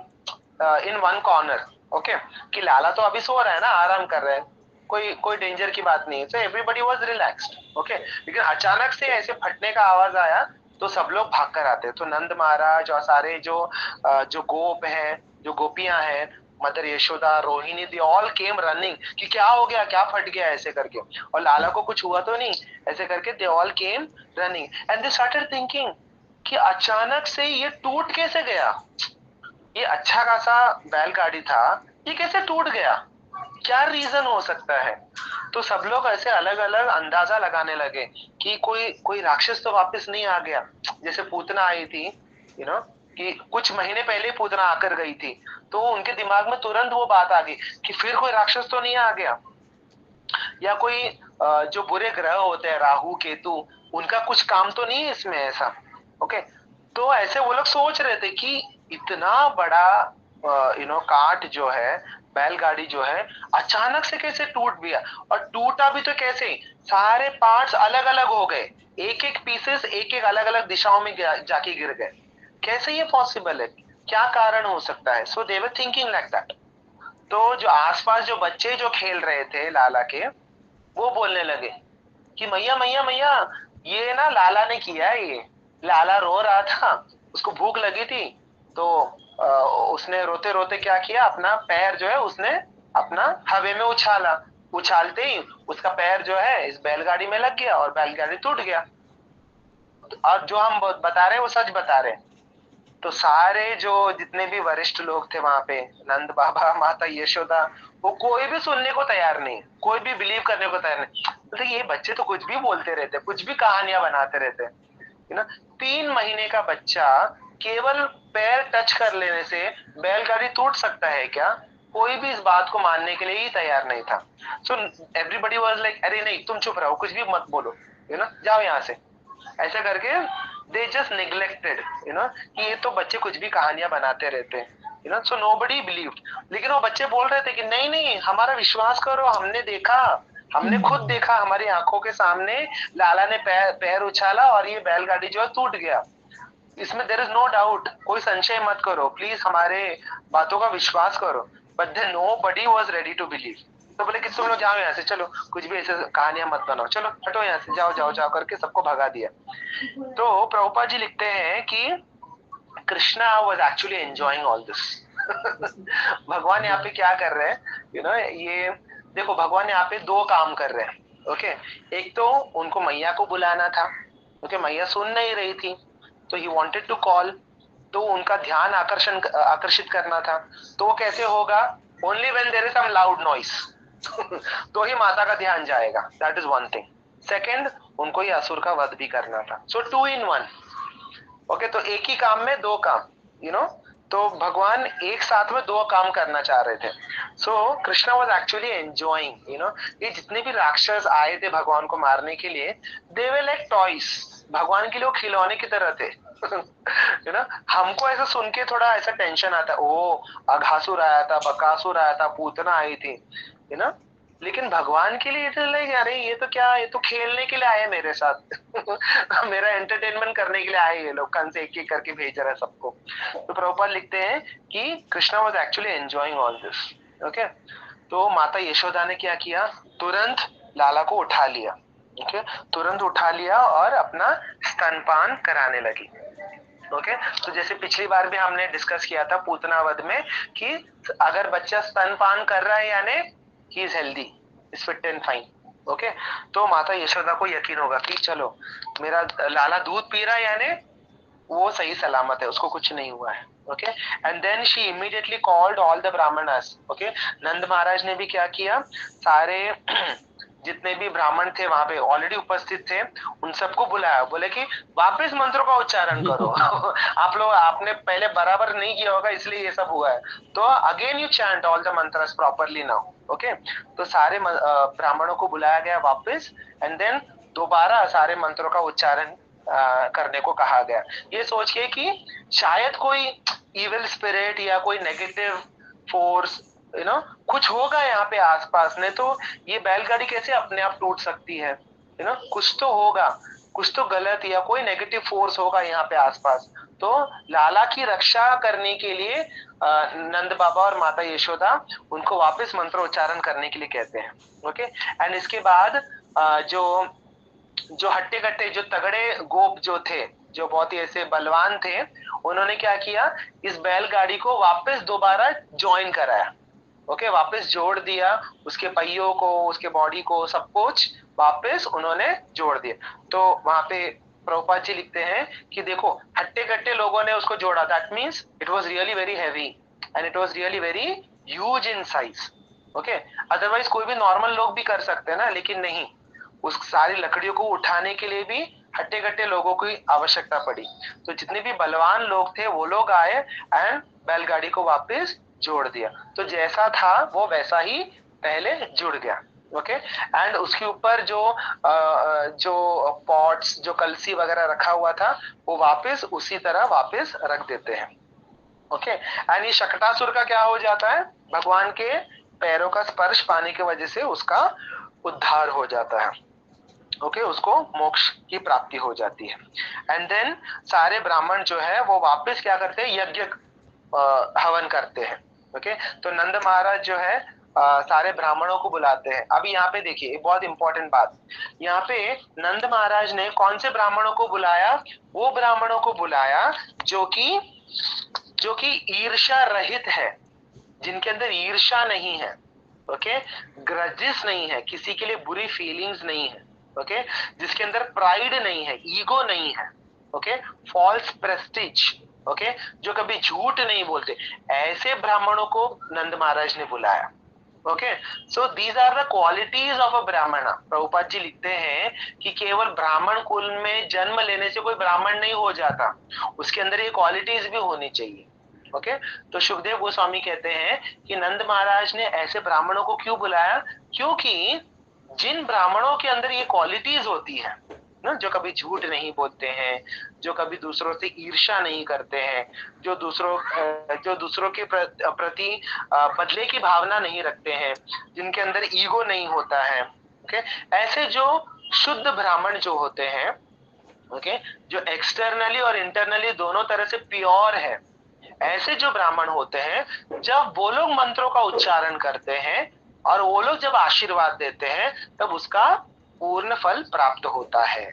in one corner. Okay, कि लाला तो अभी सो रहा है ना, आराम कर रहे हैं, कोई डेंजर की बात नहीं है, so everybody was relaxed. Okay, लेकिन अचानक से ऐसे फटने का आवाज आया तो सब लोग भाग कर आते, तो नंद महाराज और सारे जो गोप हैं, जो गोपियां हैं, mother Yashoda, Rohini, they all came running कि क्या हो गया, क्या फट गया ऐसे करके, और लाला को कुछ हुआ तो नहीं, ऐसे करके they all came running and they started thinking कि अचानक से ये टूट कैसे गया, ये अच्छा खासा बैलगाड़ी था, ये कैसे टूट गया, क्या रीजन हो सकता है। तो सब लोग ऐसे अलग अलग अंदाजा लगाने लगे कि कोई राक्षस तो वापस नहीं आ गया, जैसे पूतना आई थी, यू नो, कि कुछ महीने पहले पूतना आकर गई थी, तो उनके दिमाग में तुरंत वो बात आ गई कि फिर कोई राक्षस तो नहीं आ गया, या कोई जो बुरे ग्रह होते हैं राहु केतु, उनका कुछ काम तो नहीं है इसमें ऐसा। ओके, तो ऐसे वो लोग सोच रहे थे कि इतना बड़ा काट जो है, बैलगाड़ी जो है, अचानक से कैसे टूट गया, और टूटा भी तो कैसे, सारे पार्ट्स अलग अलग हो गए, एक एक पीसेस एक एक अलग अलग दिशाओं में जाके गिर गए, कैसे ये पॉसिबल है, क्या कारण हो सकता है। सो दे वर थिंकिंग लाइक दैट। तो जो आसपास जो बच्चे जो खेल रहे थे लाला के, वो बोलने लगे कि मैया मैया मैया, ये ना लाला ने किया है, ये लाला रो रहा था, उसको भूख लगी थी, तो उसने रोते रोते क्या किया, अपना पैर जो है उसने अपना हवा में उछाला, उछालते ही उसका पैर जो है इस बैलगाड़ी में लग गया और बैलगाड़ी टूट गया। और जो हम बता रहे हैं वो सच बता रहे हैं। तो सारे जो जितने भी वरिष्ठ लोग थे वहां पे, नंद बाबा, माता यशोदा, वो कोई भी सुनने को तैयार नहीं, कोई भी बिलीव करने को तैयार नहीं, तो ये बच्चे तो कुछ भी बोलते रहते, कुछ भी कहानियां बनाते रहते, है ना। 3 महीने का बच्चा केवल पैर टच कर लेने से बैलगाड़ी टूट सकता है क्या, कोई भी इस बात को मानने के लिए ही तैयार नहीं था। सो एवरीबडी वाज लाइक, अरे नहीं तुम चुप रहो, कुछ भी मत बोलो, यू नो, जाओ यहाँ से, ऐसा करके they just neglected, you know, कि ये तो बच्चे कुछ भी कहानियां बनाते रहते हैं, you know. So nobody believed, लेकिन वो बच्चे बोल रहे थे कि नहीं नहीं, हमारा विश्वास करो, हमने देखा, हमने खुद देखा, हमारी आंखों के सामने लाला ने पैर उछाला और ये बैलगाड़ी जो है टूट गया, इसमें देयर इज नो डाउट, कोई संशय मत करो, प्लीज हमारे बातों का विश्वास करो। But then nobody was ready to believe. तो बोले कि तुम लोग जाओ यहाँ से, चलो कुछ भी ऐसे कहानियां मत बनाओ, चलो हटो यहाँ से, जाओ जाओ जाओ करके सबको भगा दिया। तो प्रभुपाद जी लिखते हैं कि Krishna was actually enjoying all this. भगवान यहाँ पे क्या कर रहे हैं, यू नो, ये देखो भगवान यहाँ पे 2 काम कर रहे हैं। ओके, एक तो उनको मैया को बुलाना था, ओके, मैया सुन नहीं रही थी, तो ही वांटेड टू कॉल, तो उनका ध्यान आकर्षित करना था। तो वो कैसे होगा, only when there is some loud noise, तो ही माता का ध्यान जाएगा, that is one thing. Second, उनको ये असुर का वध भी करना था। सो 2 in 1। ओके, तो एक ही काम में दो काम, यू नो, तो भगवान एक साथ में दो काम करना चाह रहे थे। So Krishna was actually enjoying, you know, ये जितने भी राक्षस आए थे भगवान को मारने के लिए, दे वर लाइक टॉयज, भगवान के लिए वो खिलौने की तरह थे। यू नो, हमको ऐसा सुन के थोड़ा ऐसा टेंशन आता है, ओ अघासुर आया था, बकासुर आया था, पूतना आई थी, यू नो, लेकिन भगवान के लिए तो लाइक अरे ये तो क्या, ये तो खेलने के लिए आए मेरे साथ। मेरा एंटरटेनमेंट करने के लिए आए ये लोग, कंस एक एक करके भेज रहा है सबको। तो प्रभुपाद लिखते हैं कि Krishna was actually enjoying all this. Okay, तो माता यशोदा ने क्या किया, तुरंत लाला को उठा लिया। ओके, तुरंत उठा लिया और अपना स्तनपान कराने लगी। ओके, तो जैसे पिछली बार भी हमने डिस्कस किया था पूतना वध में कि अगर बच्चा स्तनपान कर रहा है यानी he is healthy, is fit and fine. Okay, तो माता यशोदा को यकीन होगा कि चलो मेरा लाला दूध पी रहा है यानी वो सही सलामत है, उसको कुछ नहीं हुआ है। Okay, and then she immediately called all the brahmanas. Okay, Nand Maharaj ने भी क्या किया, सारे जितने भी ब्राह्मण थे वहां पे ऑलरेडी उपस्थित थे, उन सबको बुलाया, बोले कि वापस मंत्रों का उच्चारण करो। आप लोग आपने पहले बराबर नहीं किया होगा इसलिए ये सब हुआ है, तो again you chant all the मंत्रस properly now. Okay, तो सारे ब्राह्मणों को बुलाया गया वापस, एंड देन दोबारा सारे मंत्रों का उच्चारण करने को कहा गया, ये सोच के कि शायद कोई इविल स्पिरिट या कोई नेगेटिव फोर्स, यू नो, कुछ होगा यहाँ पे आसपास, नहीं तो ये बैलगाड़ी कैसे अपने आप टूट सकती है, यू नो, कुछ तो होगा, कुछ तो गलत या कोई नेगेटिव फोर्स होगा यहाँ पे आसपास। तो लाला की रक्षा करने के लिए नंद बाबा और माता यशोदा उनको वापस मंत्रोच्चारण करने के लिए कहते हैं। ओके, एंड इसके बाद जो हट्टे कट्टे जो तगड़े गोप जो थे, जो बहुत ही ऐसे बलवान थे, उन्होंने क्या किया, इस बैलगाड़ी को वापस दोबारा ज्वाइन कराया। ओके, वापस जोड़ दिया, उसके पहियों को, उसके बॉडी को, सब कुछ वापस उन्होंने जोड़ दिया। तो वहां पे प्रभुपाद जी लिखते हैं कि देखो हट्टे कट्टे लोगों ने उसको जोड़ा, that means it was really very heavy and it was really very huge in size. Okay, otherwise कोई भी नॉर्मल लोग भी कर सकते हैं ना, लेकिन नहीं, उस सारी लकड़ियों को उठाने के लिए भी हट्टे कट्टे लोगों की आवश्यकता पड़ी। तो जितने भी बलवान लोग थे वो लोग आए एंड बैलगाड़ी को वापस जोड़ दिया। तो जैसा था वो वैसा ही पहले जुड़ गया। ओके, एंड उसके ऊपर जो पॉट्स, जो कलसी वगैरह रखा हुआ था, वो वापस उसी तरह वापस रख देते हैं। ओके, एंड ये शकटासुर का क्या हो जाता है, भगवान के पैरों का स्पर्श पाने की वजह से उसका उद्धार हो जाता है। ओके, उसको मोक्ष की प्राप्ति हो जाती है। एंड देन सारे ब्राह्मण जो है वो वापस क्या करते हैं, यज्ञ हवन करते हैं। ओके, तो नंद महाराज जो है सारे ब्राह्मणों को बुलाते हैं। अभी यहाँ पे देखिए एक बहुत इंपॉर्टेंट बात, यहाँ पे नंद महाराज ने कौन से ब्राह्मणों को बुलाया, वो ब्राह्मणों को बुलाया जो कि ईर्ष्या रहित है, जिनके अंदर ईर्ष्या नहीं है। ओके, ग्रजेस नहीं है, किसी के लिए बुरी फीलिंग्स नहीं है। ओके, जिसके अंदर प्राइड नहीं है, ईगो नहीं है। ओके, फॉल्स प्रेस्टीज, ओके, जो कभी झूठ नहीं बोलते, ऐसे ब्राह्मणों को नंद महाराज ने बुलाया। Okay, so these are the qualities of a Brahmin. Prabhupada ji लिखते हैं कि केवल ब्राह्मण कुल में जन्म लेने से कोई ब्राह्मण नहीं हो जाता, उसके अंदर ये क्वालिटीज भी होनी चाहिए। ओके, तो सुखदेव गोस्वामी कहते हैं कि नंद महाराज ने ऐसे ब्राह्मणों को क्यों बुलाया, क्योंकि जिन ब्राह्मणों के अंदर ये क्वालिटीज होती है ना, जो कभी झूठ नहीं बोलते हैं, जो कभी दूसरों से ईर्ष्या नहीं करते हैं, जो दूसरों के प्रति बदले की भावना नहीं रखते हैं, जिनके अंदर ईगो नहीं होता है। ओके, ऐसे जो शुद्ध ब्राह्मण जो होते हैं, ओके, जो एक्सटर्नली और इंटरनली दोनों तरह से प्योर है, ऐसे जो ब्राह्मण होते हैं, जब वो लोग मंत्रों का उच्चारण करते हैं और वो लोग जब आशीर्वाद देते हैं, तब उसका पूर्ण फल प्राप्त होता है।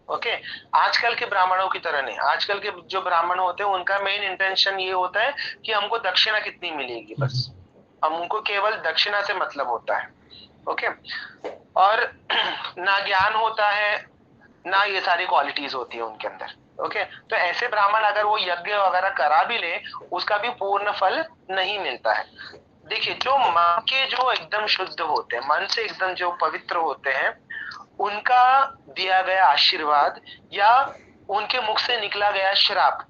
ओके, आजकल के ब्राह्मणों की तरह नहीं। आजकल के जो ब्राह्मण होते हैं उनका मेन इंटेंशन ये होता है कि हमको दक्षिणा कितनी मिलेगी, बस हमको केवल दक्षिणा से मतलब होता है। ओके, और ना ज्ञान होता है, ना ये सारी क्वालिटीज होती है उनके अंदर। ओके, तो ऐसे ब्राह्मण अगर वो यज्ञ वगैरह करा भी ले, उसका भी पूर्ण फल नहीं मिलता है। देखिए, जो मन के जो एकदम शुद्ध होते हैं, मन से एकदम जो पवित्र होते हैं, उनका दिया गया आशीर्वाद या उनके मुख से निकला गया श्राप,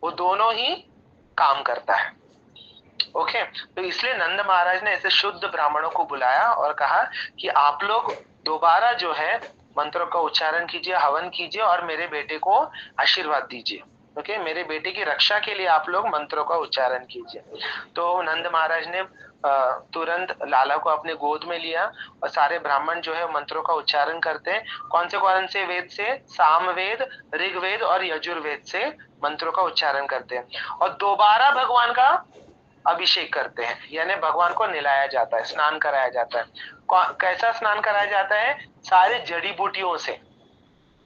वो दोनों ही काम करता है। ओके, तो इसलिए नंद महाराज ने ऐसे शुद्ध ब्राह्मणों को बुलाया और कहा कि आप लोग दोबारा जो है मंत्रों का उच्चारण कीजिए, हवन कीजिए और मेरे बेटे को आशीर्वाद दीजिए। ओके, मेरे बेटे की रक्षा के लिए आप लोग मंत्रों का उच्चारण कीजिए। तो नंद महाराज ने तुरंत लाला को अपने गोद में लिया और सारे ब्राह्मण जो है मंत्रों का उच्चारण करते हैं। कौन से वेद से? सामवेद, ऋग्वेद और यजुर्वेद से मंत्रों का उच्चारण करते हैं और दोबारा भगवान का अभिषेक करते हैं, यानी भगवान को नहलाया जाता है, स्नान कराया जाता है। कैसा स्नान कराया जाता है? सारे जड़ी बूटियों से।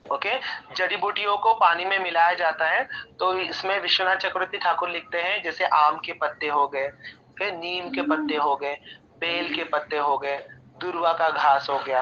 ओके, जड़ी बूटियों को पानी में मिलाया जाता है। तो इसमें विश्वनाथ चक्रवर्ती ठाकुर लिखते हैं जैसे आम के पत्ते हो गए, नीम के पत्ते हो गए, बेल के पत्ते हो गए, दुर्वा का घास हो गया,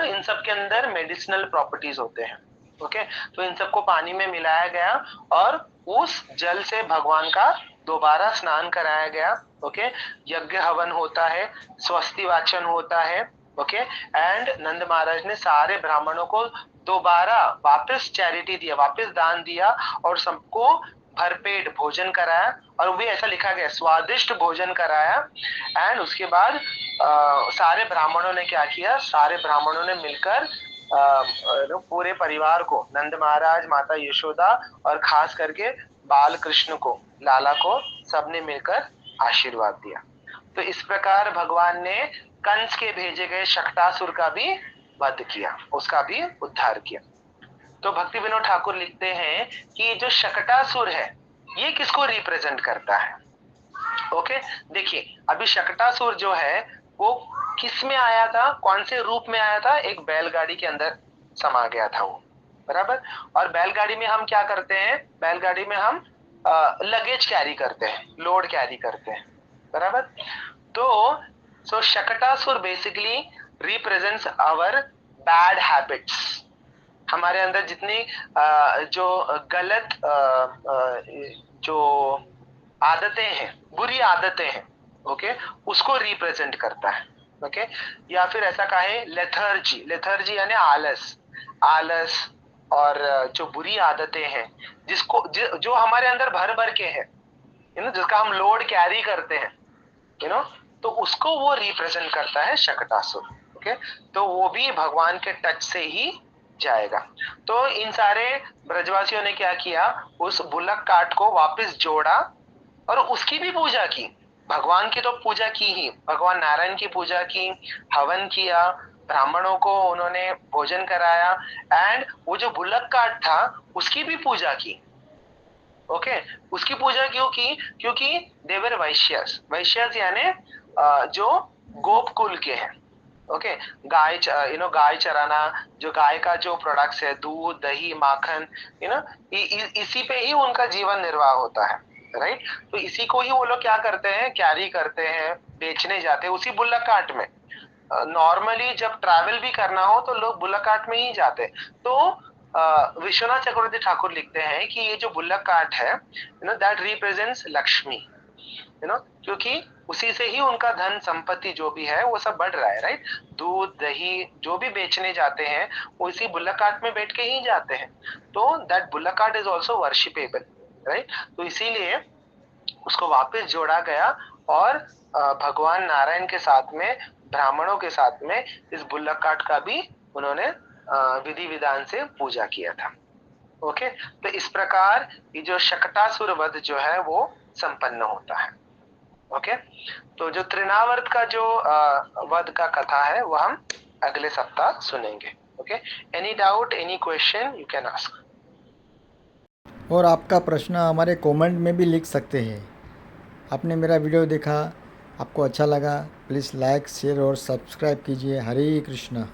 इन सब के अंदर मेडिसिनल प्रॉपर्टीज होते हैं। ओके, तो इन सबको पानी में मिलाया गया और उस जल से भगवान का दोबारा स्नान कराया गया। ओके, यज्ञ हवन होता है, स्वस्ति वाचन होता है। ओके, एंड नंद महाराज ने सारे ब्राह्मणों को दोबारा वापस चैरिटी दिया, वापस दान दिया और सबको भरपेट भोजन कराया। और वो भी ऐसा लिखा गया, स्वादिष्ट भोजन कराया। एंड उसके बाद सारे ब्राह्मणों ने क्या किया? सारे ब्राह्मणों ने मिलकर पूरे परिवार को, नंद महाराज, माता यशोदा और खास करके बाल कृष्ण को, लाला को, सबने मिलकर आशीर्वाद दिया। तो इस प्रकार भगवान ने कंस के भेजे गए शक्टासुर का भी वध किया, उसका भी उद्धार किया। तो भक्ति विनोद ठाकुर लिखते हैं कि जो शक्टासुर है ये किसको रिप्रेजेंट करता है? ओके, देखिए अभी शक्टासुर जो है वो किस में आया था, कौन से रूप में आया था? एक बैलगाड़ी के अंदर समा गया था वो, बराबर। और बैलगाड़ी में हम क्या करते हैं? बैलगाड़ी में हम लगेज कैरी करते हैं, लोड कैरी करते हैं, बराबर। तो Shakatasura basically represents our bad habits. हमारे अंदर जितनी जो गलत जो आदतें हैं, बुरी आदतें हैं, ओके, उसको रिप्रेजेंट करता है। ओके, या फिर ऐसा कहे लेथर्जी, लेथर्जी यानी आलस, आलस और जो बुरी आदतें हैं जिसको जो हमारे अंदर भर भर के है, जिसका हम लोड कैरी करते हैं, तो उसको वो रिप्रेजेंट करता है शक्टासुर। ओके, तो वो भी भगवान के टच से ही जाएगा। तो इन सारे ब्रजवासियों ने क्या किया? उस बुलक काट को वापस जोड़ा और उसकी भी पूजा की। भगवान की तो पूजा की ही, भगवान नारायण की पूजा की, हवन किया, ब्राह्मणों को उन्होंने भोजन कराया, एंड वो जो बुलक काट था उसकी भी पूजा की। ओके, उसकी पूजा क्यों की? क्योंकि देवर वैश्यस, वैश्यस यानी जो गोप कुल के हैं। ओके, गाय गाय चराना, जो गाय का जो प्रोडक्ट्स है, दूध, दही, माखन, इसी पे ही उनका जीवन निर्वाह होता है, राइट। तो इसी को ही वो लोग क्या करते हैं? कैरी करते हैं, बेचने जाते हैं उसी बुल्लक कार्ट में। नॉर्मली जब ट्रैवल भी करना हो तो लोग बुल्लक कार्ट में ही जाते हैं। तो विश्वनाथ चक्रवर्ती ठाकुर लिखते हैं कि ये जो बुल्लक कार्ट है, दैट रिप्रेजेंट्स लक्ष्मी, क्योंकि उसी से ही उनका धन संपत्ति जो भी है वो सब बढ़ रहा है, राइट। दूध, दही जो भी बेचने जाते हैं वो इसी बुल्लक कार्ट में बैठ के ही जाते हैं। तो that bullock cart is also worshipable, right. तो इसीलिए उसको वापस जोड़ा गया और भगवान नारायण के साथ में, ब्राह्मणों के साथ में इस बुल्लक कार्ट का भी उन्होंने विधि विधान से पूजा किया था। ओके, तो इस प्रकार ये जो शक्टासुर वध जो है वो संपन्न होता है। ओके, तो जो तृणावर्त का जो वध का कथा है वो हम अगले सप्ताह सुनेंगे। Okay, any doubt, any question you can ask. और आपका प्रश्न हमारे कमेंट में भी लिख सकते हैं। आपने मेरा वीडियो देखा, आपको अच्छा लगा, प्लीज़ लाइक, शेयर और सब्सक्राइब कीजिए। हरे कृष्णा।